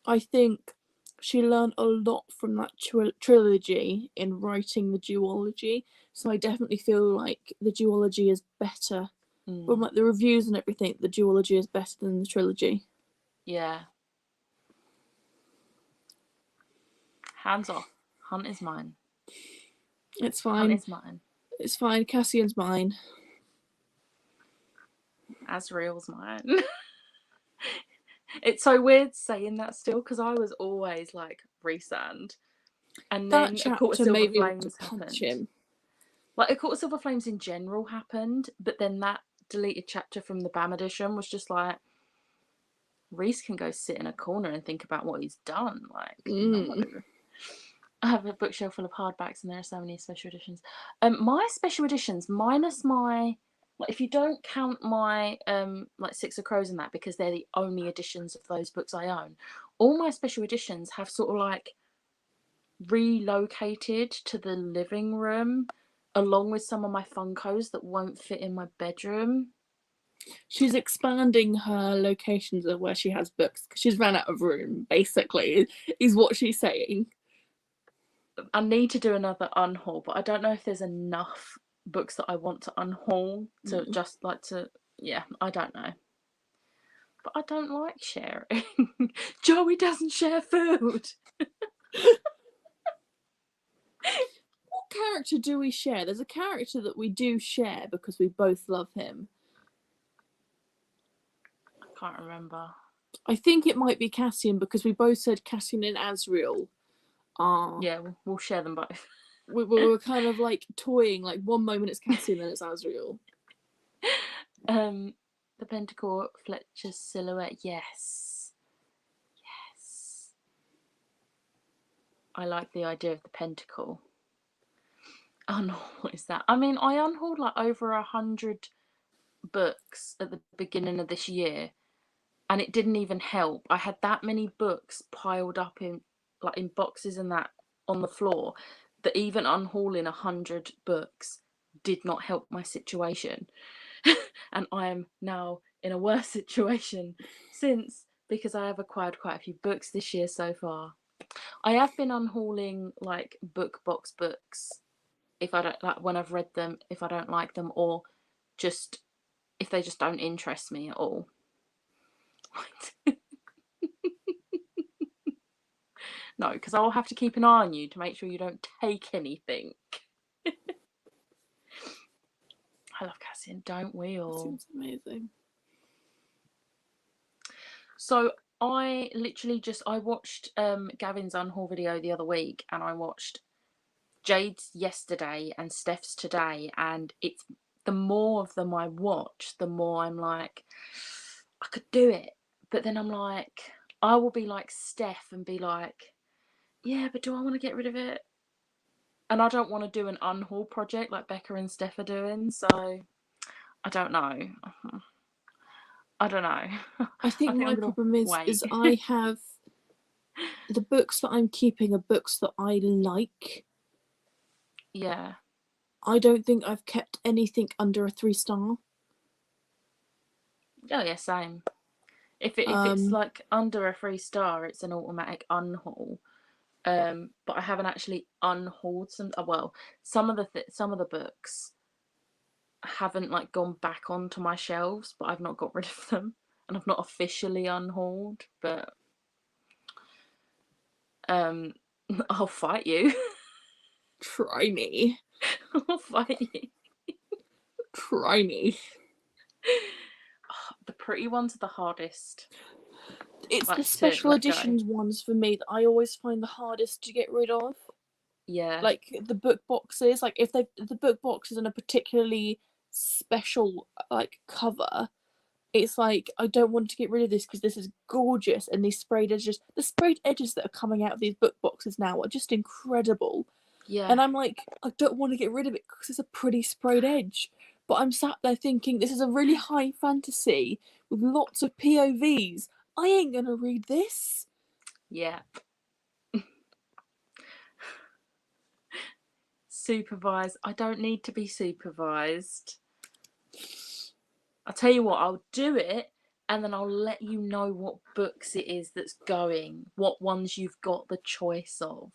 I think she learned a lot from that trilogy in writing the duology. So I definitely feel like the duology is better. From like the reviews and everything, the duology is better than the trilogy. Yeah. Hands off. Hunt is mine. It's fine. Hunt is mine. It's fine. Cassian's mine. Asriel's mine. It's so weird saying that still, because I was always like Rhysand. And then That A Court of chapter Silver made me want Flames to punch happened. him. Like, A Court of Silver Flames in general happened, but then that deleted chapter from the BAM edition was just like, Rhys can go sit in a corner and think about what he's done. Like, no. I have a bookshelf full of hardbacks, and there are so many special editions. My special editions, minus my, like, if you don't count my like Six of Crows and that, because they're the only editions of those books I own, all my special editions have sort of like relocated to the living room, along with some of my Funkos that won't fit in my bedroom. She's expanding her locations of where she has books because she's ran out of room, basically, is what she's saying. I need to do another unhaul, but I don't know if there's enough books that I want to unhaul to just like to, yeah, I don't know. But I don't like sharing. Joey doesn't share food. What character do we share? There's a character that we do share because we both love him. I can't remember. I think it might be Cassian because we both said Cassian and Asriel are. Yeah, we'll share them both. We were kind of like toying, like one moment it's Cassian, then it's Asriel. The Pentacle Fletcher's silhouette, yes. Yes. I like the idea of the pentacle. Oh no, what is that? I mean, I unhauled like over 100 books at the beginning of this year, and it didn't even help. I had that many books piled up in boxes and that on the floor, that even unhauling 100 books did not help my situation. And I am now in a worse situation since, because I have acquired quite a few books this year so far. I have been unhauling like book box books if I don't like, when I've read them, if I don't like them, or just if they just don't interest me at all. No, because I'll have to keep an eye on you to make sure you don't take anything. I love Cassian, don't we all? Seems amazing. So I literally I watched Gavin's unhaul video the other week, and I watched Jade's yesterday and Steph's today, and it's the more of them I watch, the more I'm like, I could do it. But then I'm like, I will be like Steph and be like, yeah, but do I want to get rid of it? And I don't want to do an unhaul project like Becca and Steph are doing, so I don't know. I don't know. I think I'm my gonna problem wait. is I have the books that I'm keeping are books that I like. Yeah. I don't think I've kept anything under a 3-star. Oh yeah, same. If it's Um, like under a 3-star, it's an automatic unhaul. But I haven't actually unhauled some. Well, some of the books haven't like gone back onto my shelves, but I've not got rid of them, and I've not officially unhauled. But I'll fight you. try me. I'll fight you. Try me. The pretty ones are the hardest. It's the Like to special let go. editions ones for me that I always find the hardest to get rid of. Yeah. Like the book boxes, like if the book box is in a particularly special like cover, it's like I don't want to get rid of this because this is gorgeous, and these sprayed edges, the sprayed edges that are coming out of these book boxes now are just incredible. Yeah. And I'm like, I don't want to get rid of it because it's a pretty sprayed edge. But I'm sat there thinking, this is a really high fantasy with lots of POVs. I ain't gonna read this. Yeah. Supervised. I don't need to be supervised. I'll tell you what, I'll do it, and then I'll let you know what books it is that's going, what ones you've got the choice of.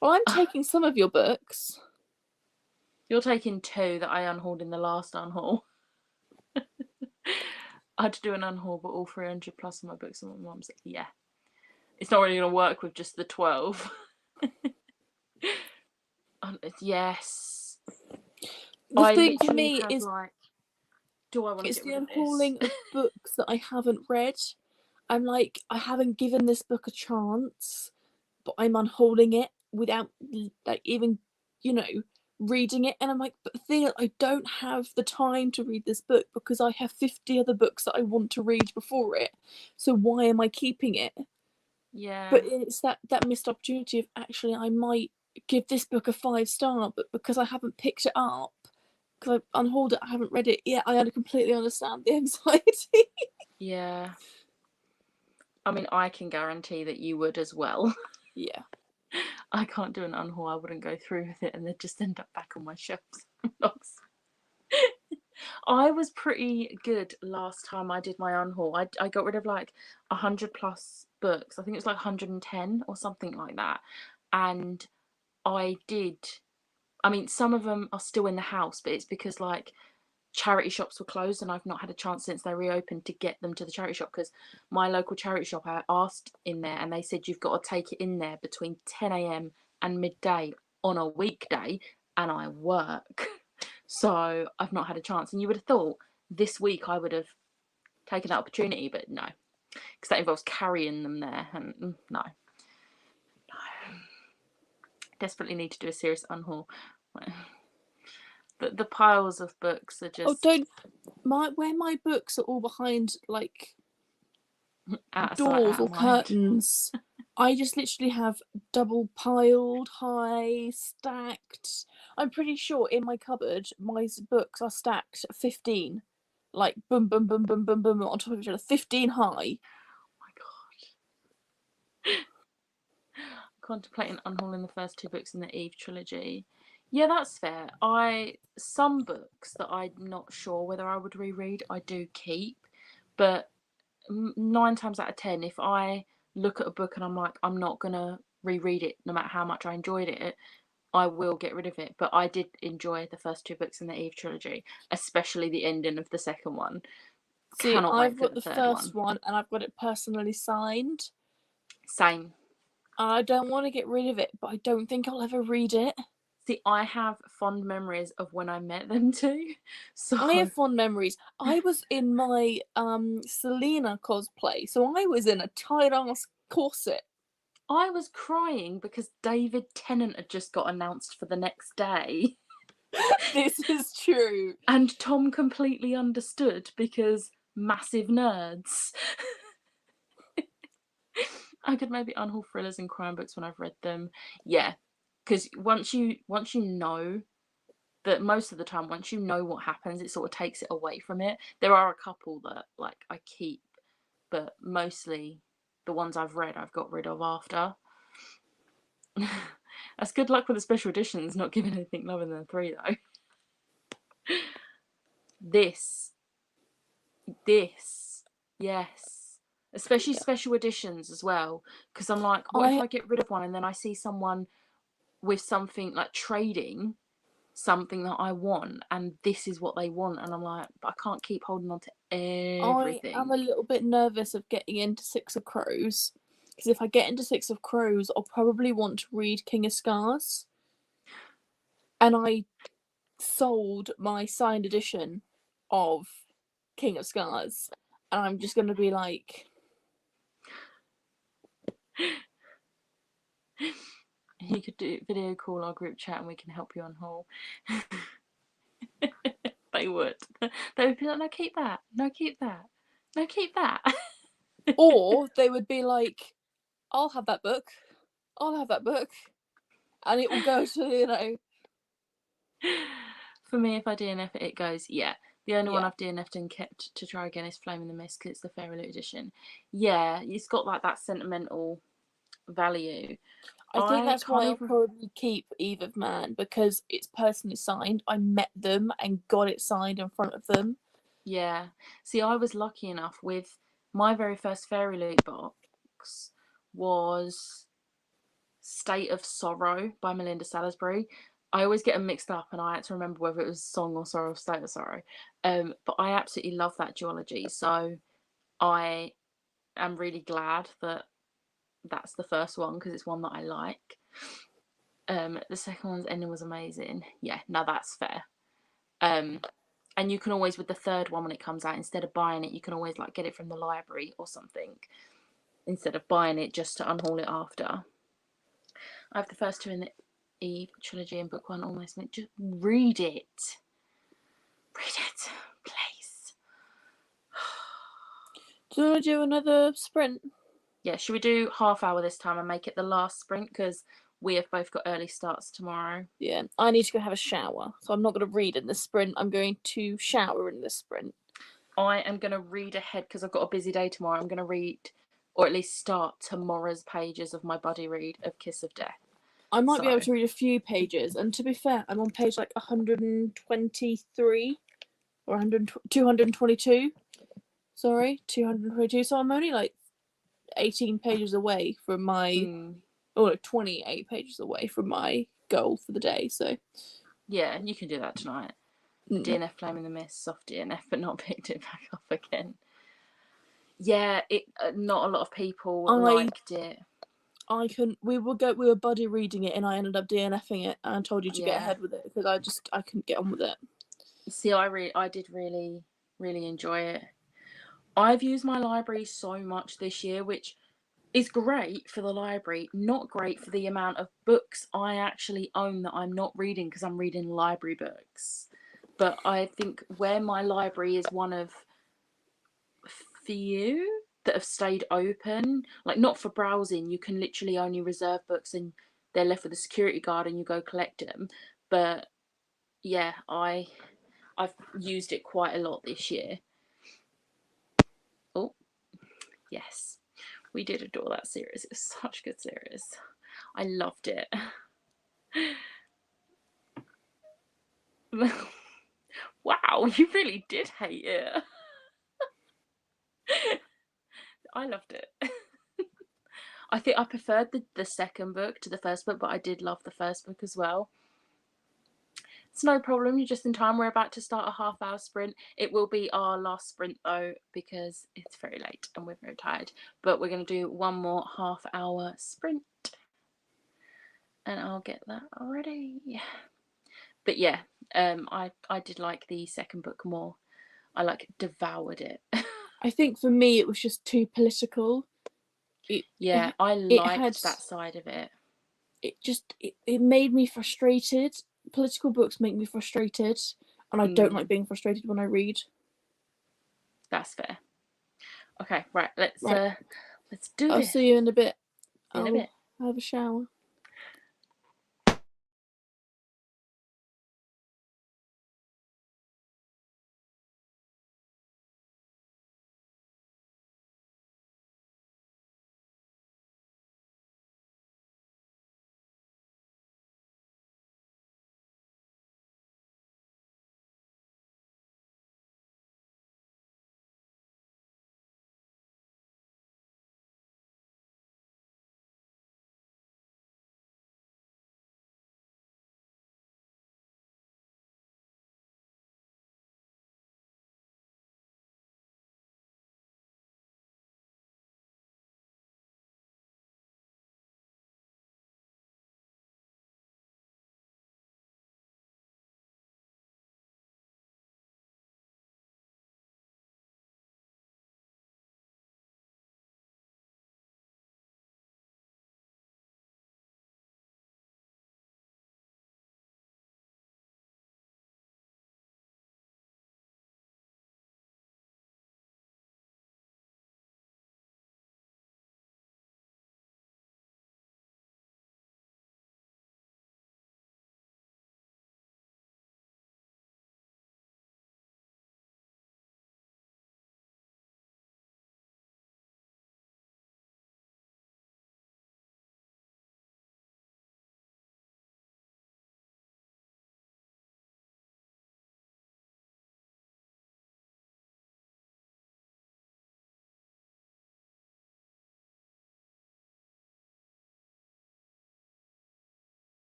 Well, I'm taking some of your books. You're taking 2 that I unhauled in the last unhaul. I had to do an unhaul, but all 300 plus of my books and my mum's. Yeah. It's not really going to work with just the 12. Yes. The thing for me have is, like, do I want to it's get the rid of this? unhauling of books that I haven't read. I'm like, I haven't given this book a chance, but I'm unholding it without like even, reading it. And I'm like, but the thing is, I don't have the time to read this book because I have 50 other books that I want to read before it. So why am I keeping it? Yeah. But it's that missed opportunity of actually I might give this book a 5-star, but because I haven't picked it up, because I've unhauled it, I haven't read it. Yeah, I completely understand the anxiety. Yeah. I mean, I can guarantee that you would as well. Yeah. I can't do an unhaul. I wouldn't go through with it, and they'd just end up back on my shelves. I was pretty good last time I did my unhaul. I got rid of like 100 plus books. I think it was like 110 or something like that. And I did. I mean, some of them are still in the house, but it's because like charity shops were closed, and I've not had a chance since they reopened to get them to the charity shop, because my local charity shop, I asked in there and they said you've got to take it in there between 10 a.m. and midday on a weekday, and I work. So I've not had a chance. And you would have thought this week I would have taken that opportunity, but no, because that involves carrying them there, and no. Desperately need to do a serious unhaul. The piles of books are just. Oh, don't where my books are all behind like Out of sight, doors out or of mind. curtains. I just literally have double piled, high, stacked. I'm pretty sure in my cupboard, my books are stacked 15. Like boom, boom, boom, boom, boom, boom on top of each other, 15 high. Oh my god. Contemplating unhauling the first 2 books in the Eve trilogy. Yeah, that's fair. Some books that I'm not sure whether I would reread, I do keep, but 9 times out of 10, if I look at a book and I'm like, I'm not gonna reread it, no matter how much I enjoyed it, I will get rid of it. But I did enjoy the first 2 books in the Eve trilogy, especially the ending of the second one. See, Cannot I've wait for got the the third first one. one and I've got it personally signed. Same. I don't want to get rid of it, but I don't think I'll ever read it. See, I have fond memories of when I met them too. So I have fond memories. I was in my Selena cosplay, so I was in a tight ass corset. I was crying because David Tennant had just got announced for the next day. This is true. And Tom completely understood because massive nerds. I could maybe unhaul thrillers and crime books when I've read them. Yeah, because once you know that, most of the time, once you know what happens, it sort of takes it away from it. There are a couple that like I keep, but mostly the ones I've read I've got rid of after. That's good luck with the special editions, not giving anything lower than 3 though. This, yes. Especially Yeah. special editions as well. Because I'm like, what if I get rid of one and then I see someone with something like trading something that I want and this is what they want, and I'm like, but I can't keep holding on to everything. I am a little bit nervous of getting into Six of Crows, because if I get into Six of Crows, I'll probably want to read King of Scars. And I sold my signed edition of King of Scars, and I'm just going to be like, You could do video call our group chat and we can help you unhaul. They would. They would be like, no, keep that. No, keep that. No, keep that. or they would be like, I'll have that book. I'll have that book. And it will go to, For me, if I DNF it, it goes, yeah. The only one Yeah. I've DNF'd and kept to try again is Flame in the Mist because it's the Fairy Loot edition. Yeah, it's got like that sentimental value. I think that's why I'll even probably keep Eve of Man, because it's personally signed. I met them and got it signed in front of them. Yeah. See, I was lucky enough with my very first Fairy Loot box was State of Sorrow by Melinda Salisbury. I always get them mixed up and I had to remember whether it was Song or Sorrow or State of Sorrow. But I absolutely love that duology. So I am really glad that that's the first one because it's one that I like. The second one's ending was amazing. Yeah, no, that's fair. And you can always, with the third one when it comes out, instead of buying it, you can always like get it from the library or something instead of buying it just to unhaul it after. I have the first 2 in the Eve trilogy and book 1 almost. Just read it. Read it, please. Do you want to do another sprint? Yeah, should we do half hour this time and make it the last sprint because we have both got early starts tomorrow? Yeah, I need to go have a shower, so I'm not going to read in this sprint. I'm going to shower in this sprint. I am going to read ahead because I've got a busy day tomorrow. I'm going to read, or at least start tomorrow's pages of my buddy read of Kiss of Death. I might be able to read a few pages, and to be fair, I'm on page like 123 or 222. Sorry, 222. So I'm only like 18 pages away from my, or like 28 pages away from my goal for the day. So yeah, you can do that tonight. DNF Flame in the Mist, soft DNF, but not picked it back up again. Yeah, not a lot of people liked it. I couldn't. We were buddy reading it, and I ended up DNFing it, and I told you to get ahead with it because I couldn't get on with it. See, I did really, really enjoy it. I've used my library so much this year, which is great for the library, not great for the amount of books I actually own that I'm not reading because I'm reading library books. But I think where my library is one of few that have stayed open, like not for browsing, you can literally only reserve books and they're left with a security guard and you go collect them. But yeah, I've used it quite a lot this year. Oh, yes. We did adore that series. It was such a good series. I loved it. Wow, you really did hate it. I loved it. I think I preferred the second book to the first book, but I did love the first book as well. It's no problem, you're just in time. We're about to start a half-hour sprint. It will be our last sprint though because it's very late and we're very tired. But we're going to do one more half-hour sprint. and I'll get that already. But yeah, I did like the second book more. I like devoured it. I think for me it was just too political. Yeah, I It had liked that side of it. it made me frustrated. Political books make me frustrated, and I don't like being frustrated when I read. That's fair. Okay, right. Let's Right, let's do I'll this. see you in a bit. See you in a bit. I'll have a shower.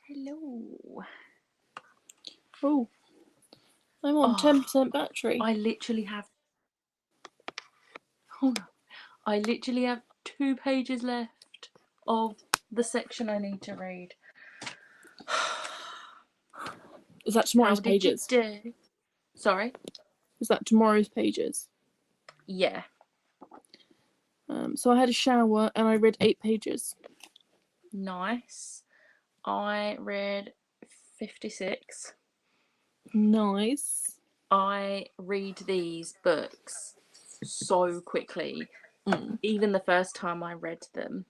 Hello. Oh, I'm on 10% battery. I literally have. Oh no. I literally have 2 pages left of the section I need to read. Is that tomorrow's How did pages? you do? Sorry? Is that tomorrow's pages? Yeah. So I had a shower and I read 8 pages. Nice. I read 56. Nice. I read these books so quickly. Even the first time I read them.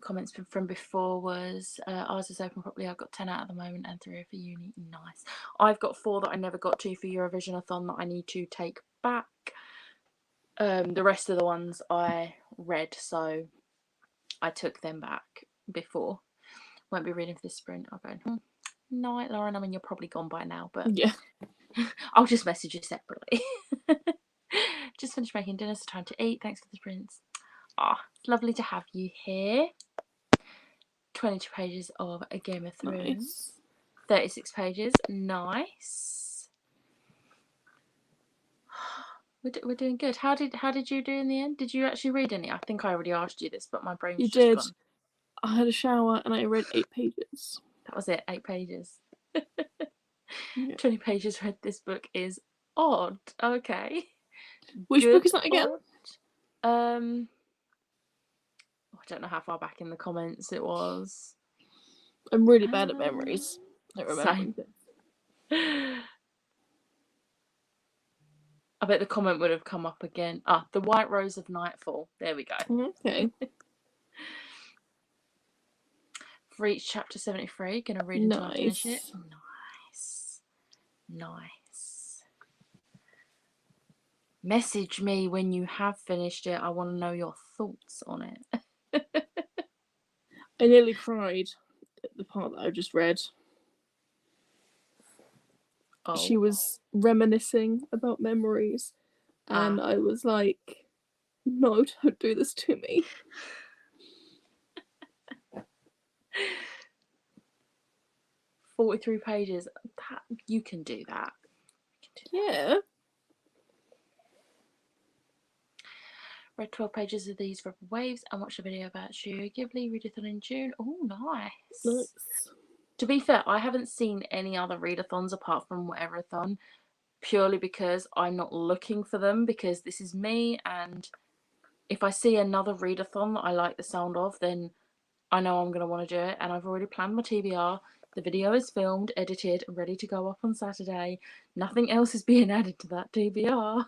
Comments from before was ours is open properly. I've got 10 out at the moment and 3 for uni. Nice. I've got 4 that I never got to for Royal Readathon that I need to take back. The rest of the ones I read, so I took them back before. Won't be reading for this sprint. I'm going, night, Lauren. I mean, you're probably gone by now, but yeah, I'll just message you separately. Just finished making dinner, so time to eat. Thanks for the sprints. It's lovely to have you here. 22 pages of A Game of Thrones. Nice. 36 pages. Nice. We're doing good. How did you do in the end? Did you actually read any? I think I already asked you this, but my brain's just gone. I had a shower and I read 8 pages. That was it, 8 pages. Yeah. 20 pages read this book is odd. Okay. Which book is that again? I don't know how far back in the comments it was. I'm really bad at memories. I don't remember. I bet the comment would have come up again. The White Rose of Nightfall. There we go. Okay. For each chapter 73, gonna read until I finish it. Nice. Message me when you have finished it. I want to know your thoughts on it. I nearly cried at the part that I just read. Oh. She was reminiscing about memories, and I was like, no, don't do this to me. 43 pages. You can do that. Yeah. Read 12 pages of these Rebel Waves and watched a video about you. Ghibli Readathon in June. Oh, nice. To be fair, I haven't seen any other readathons apart from Whatever-a-thon, purely because I'm not looking for them, because this is me, and if I see another readathon that I like the sound of, then I know I'm going to want to do it, and I've already planned my TBR. The video is filmed, edited, and ready to go up on Saturday. Nothing else is being added to that TBR.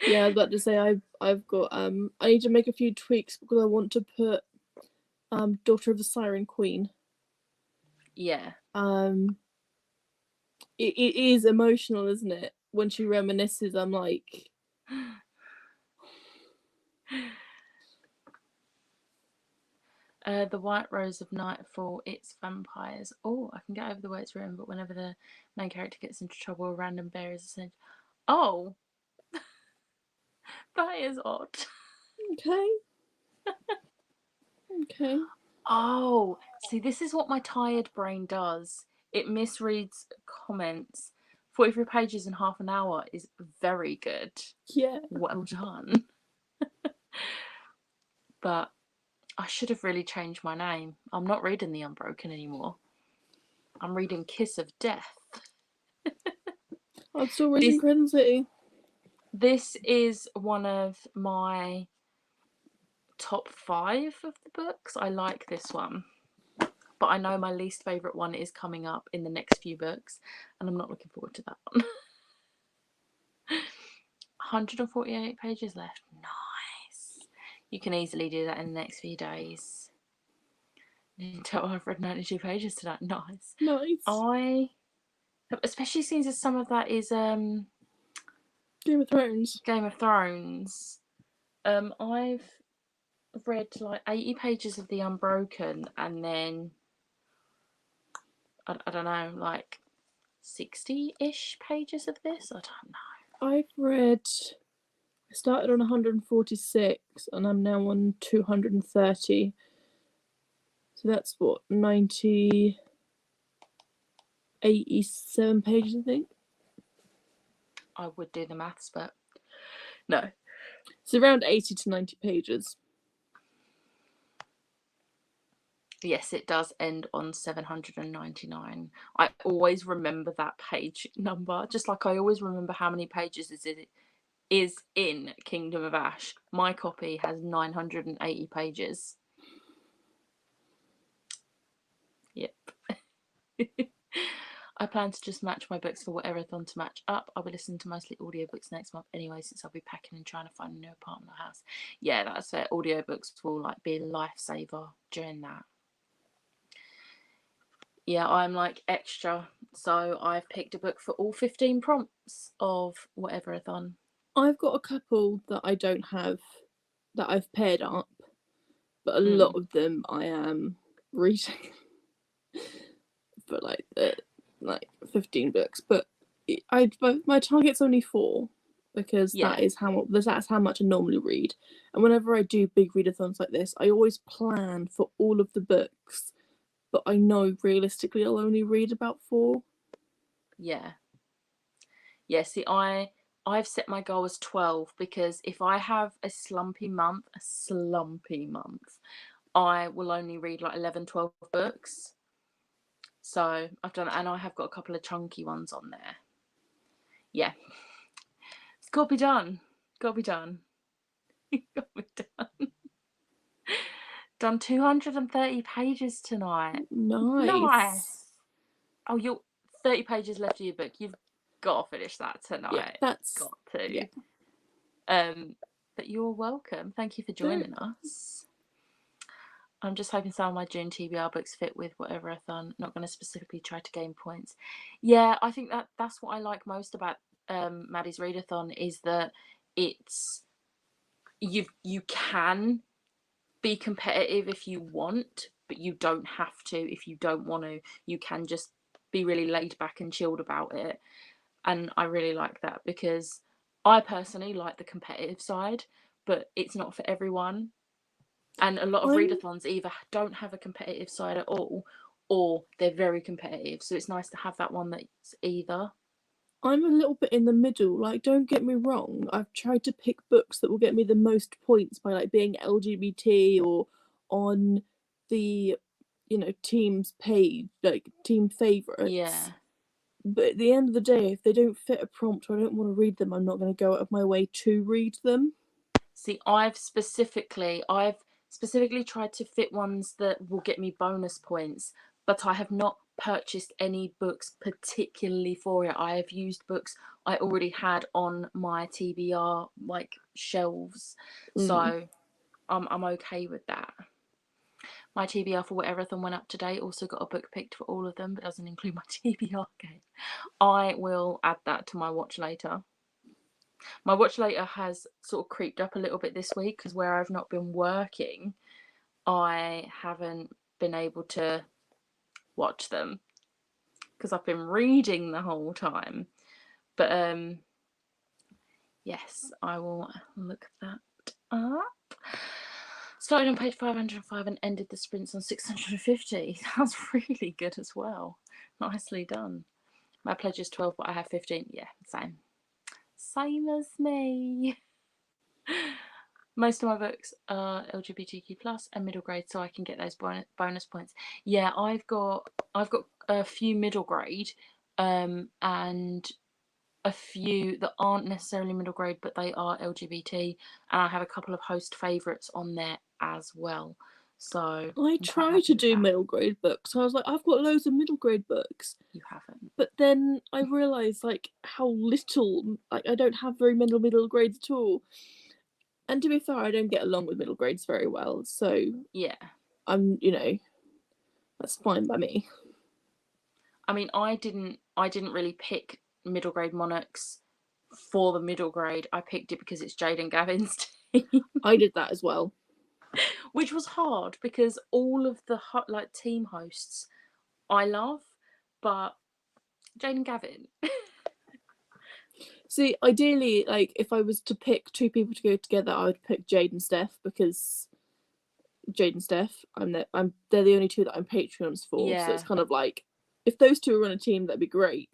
Yeah, I was about to say I've got I need to make a few tweaks because I want to put Daughter of the Siren Queen. Yeah. It is emotional, isn't it? When she reminisces, I'm like, The White Rose of Nightfall, it's vampires. Oh, I can get over the way it's written, but whenever the main character gets into trouble, a random bear is essential. Oh, that is odd. okay. Okay. Oh, see, this is what my tired brain does. It misreads comments. 43 pages in half an hour is very good. Yeah. Well done. But I should have really changed my name. I'm not reading The Unbroken anymore. I'm reading Kiss of Death. I'm still reading Crescent City. This is one of my top 5 of the books. I like this one. But I know my least favourite one is coming up in the next few books, and I'm not looking forward to that one. 148 pages left. Nice. You can easily do that in the next few days. In total, I've read 92 pages tonight. Nice. Especially since some of that is Game of Thrones. I've read like 80 pages of The Unbroken, and then I don't know, like 60-ish pages of this. I don't know. I started on 146 and I'm now on 230. So that's what, 87 pages, I think. I would do the maths, but no. It's around 80 to 90 pages. Yes, it does end on 799. I always remember that page number, just like I always remember how many pages is in Kingdom of Ash. My copy has 980 pages. Yep. I plan to just match my books for whatever-a-thon to match up. I'll be listening to mostly audiobooks next month anyway, since I'll be packing and trying to find a new apartment or house. Yeah, that's fair. Audiobooks will like be a lifesaver during that. Yeah, I'm like extra, so I've picked a book for all 15 prompts of whatever-a-thon. I've got a couple that I don't have that I've paired up, but a lot of them I am reading for like 15 books. But my target's only 4 because Yeah. that's how much I normally read. And whenever I do big readathons like this, I always plan for all of the books, but I know realistically I'll only read about 4. Yeah. Yeah, see, I've set my goal as 12 because if I have a slumpy month, I will only read like 11, 12 books. So I've done, and I have got a couple of chunky ones on there. Yeah. It's got to be done. Got to be done. Got to be done. Done 230 pages tonight. Nice. Oh, you're 30 pages left of your book. You've got to finish that tonight. Yeah, that's got to. Yeah. But you're welcome. Thank you for joining us. I'm just hoping some of my June TBR books fit with whatever-a-thon. Not going to specifically try to gain points. Yeah, I think that's what I like most about Maddie's Readathon is that it's you can be competitive if you want, but you don't have to if you don't want to. You can just be really laid back and chilled about it. And I really like that because I personally like the competitive side, but it's not for everyone. And a lot of readathons either don't have a competitive side at all or they're very competitive. So it's nice to have that one that's either. I'm a little bit in the middle. Like, don't get me wrong. I've tried to pick books that will get me the most points by like being LGBT or on the, team's page, like team favourites. Yeah. But at the end of the day, if they don't fit a prompt or I don't want to read them, I'm not going to go out of my way to read them. See, I've specifically tried to fit ones that will get me bonus points, but I have not purchased any books particularly for it. I have used books I already had on my TBR like shelves, so I'm okay with that. My TBR for whatever-a-thon went up today. Also got a book picked for all of them, but doesn't include my TBR game. I will add that to my watch later. My watch later has sort of creeped up a little bit this week because where I've not been working, I haven't been able to watch them because I've been reading the whole time. But yes, I will look that up. Started on page 505 and ended the sprints on 650. That's really good as well. Nicely done. My pledge is 12, but I have 15. Yeah, same. Same as me. Most of my books are LGBTQ plus and middle grade, so I can get those bonus points. Yeah, I've got a few middle grade, and a few that aren't necessarily middle grade, but they are LGBT, and I have a couple of host favourites on there as well. So I try to do middle grade books. I was like, I've got loads of middle grade books. You haven't. But then I realised like how little, like I don't have very many middle grades at all. And to be fair, I don't get along with middle grades very well. So yeah, I'm, that's fine by me. I mean, I didn't really pick middle grade monarchs for the middle grade. I picked it because it's Jade and Gavin's team. I did that as well. Which was hard because all of the team hosts I love, but Jade and Gavin. See, ideally, like if I was to pick 2 people to go together, I would pick Jade and Steph because Jade and Steph. They're the only two that I'm Patreons for. So Yeah. it's kind of like, if those two were on a team, that'd be great.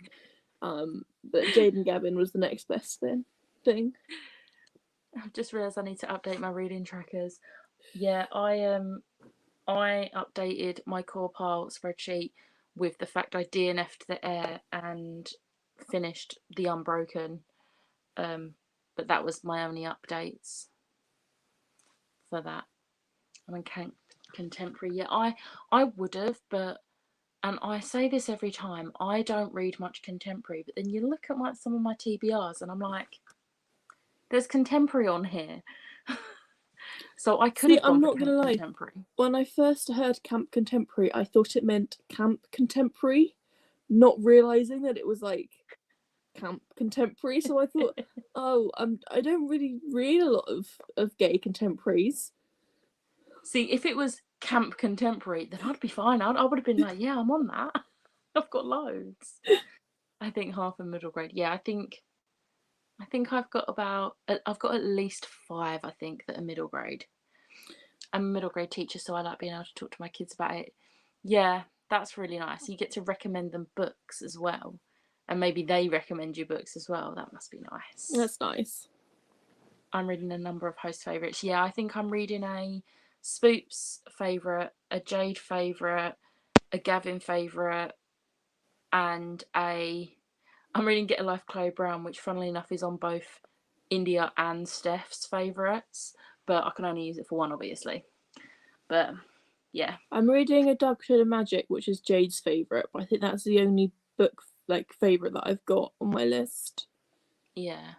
But Jade and Gavin was the next best thing. I've just realised I need to update my reading trackers. Yeah, I updated my core pile spreadsheet with the fact I DNF'd the Air and finished the Unbroken. But that was my only updates for that. I mean, contemporary. Yeah, I would have, but, and I say this every time, I don't read much contemporary. But then you look at some of my TBRs, and I'm like, there's contemporary on here. So I could have gone I'm for not gonna lie. contemporary. When I first heard Camp Contemporary, I thought it meant Camp Contemporary, not realising that it was like Camp Contemporary. So I thought, oh, I don't really read a lot of gay contemporaries. See, if it was Camp Contemporary, then I'd be fine. I would have been like, yeah, I'm on that. I've got loads. I think half in middle grade. Yeah, I think I've got at least 5, I think, that are middle grade. I'm a middle grade teacher, so I like being able to talk to my kids about it. Yeah, that's really nice. You get to recommend them books as well. And maybe they recommend you books as well. That must be nice. That's nice. I'm reading a number of host favourites. Yeah, I think I'm reading a Spoops favourite, a Jade favourite, a Gavin favourite, and I'm reading Get a Life Chloe Brown, which funnily enough is on both India and Steph's favourites, but I can only use it for one, obviously. But yeah. I'm reading A Dark Shade of Magic, which is Jade's favourite, but I think that's the only book favourite that I've got on my list. Yeah.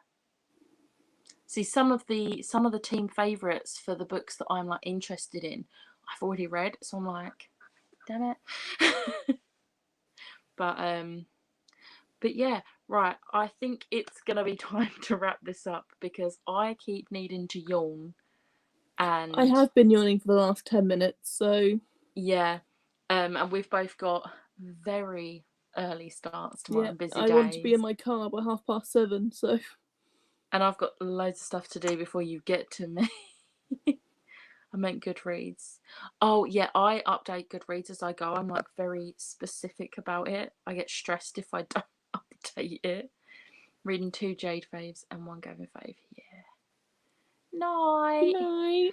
See, some of the team favourites for the books that I'm like interested in, I've already read, so I'm like, damn it. But yeah, right. I think it's gonna be time to wrap this up because I keep needing to yawn. And I have been yawning for the last 10 minutes, so yeah. And we've both got very early starts tomorrow and busy days. I want to be in my car by 7:30, so. And I've got loads of stuff to do before you get to me. I meant Goodreads. Oh yeah, I update Goodreads as I go. I'm like very specific about it. I get stressed if I don't update it. Reading 2 Jade faves and 1 Gavin fave. Yeah. Night. Night.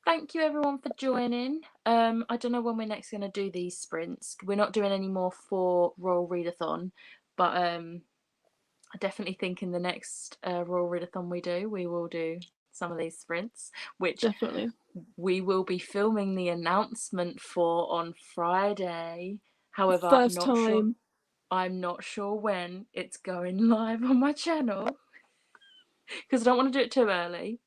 Thank you everyone for joining. I don't know when we're next going to do these sprints. We're not doing any more for Royal Readathon, but I definitely think in the next Royal Readathon we will do some of these sprints, which definitely we will be filming the announcement for on Friday. However, I'm not sure when it's going live on my channel because I don't want to do it too early.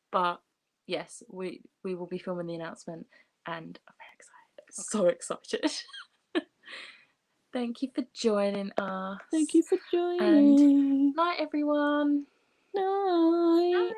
But yes, we will be filming the announcement, and I'm very excited. So excited. Thank you for joining us. Thank you for joining. And night, everyone. Night.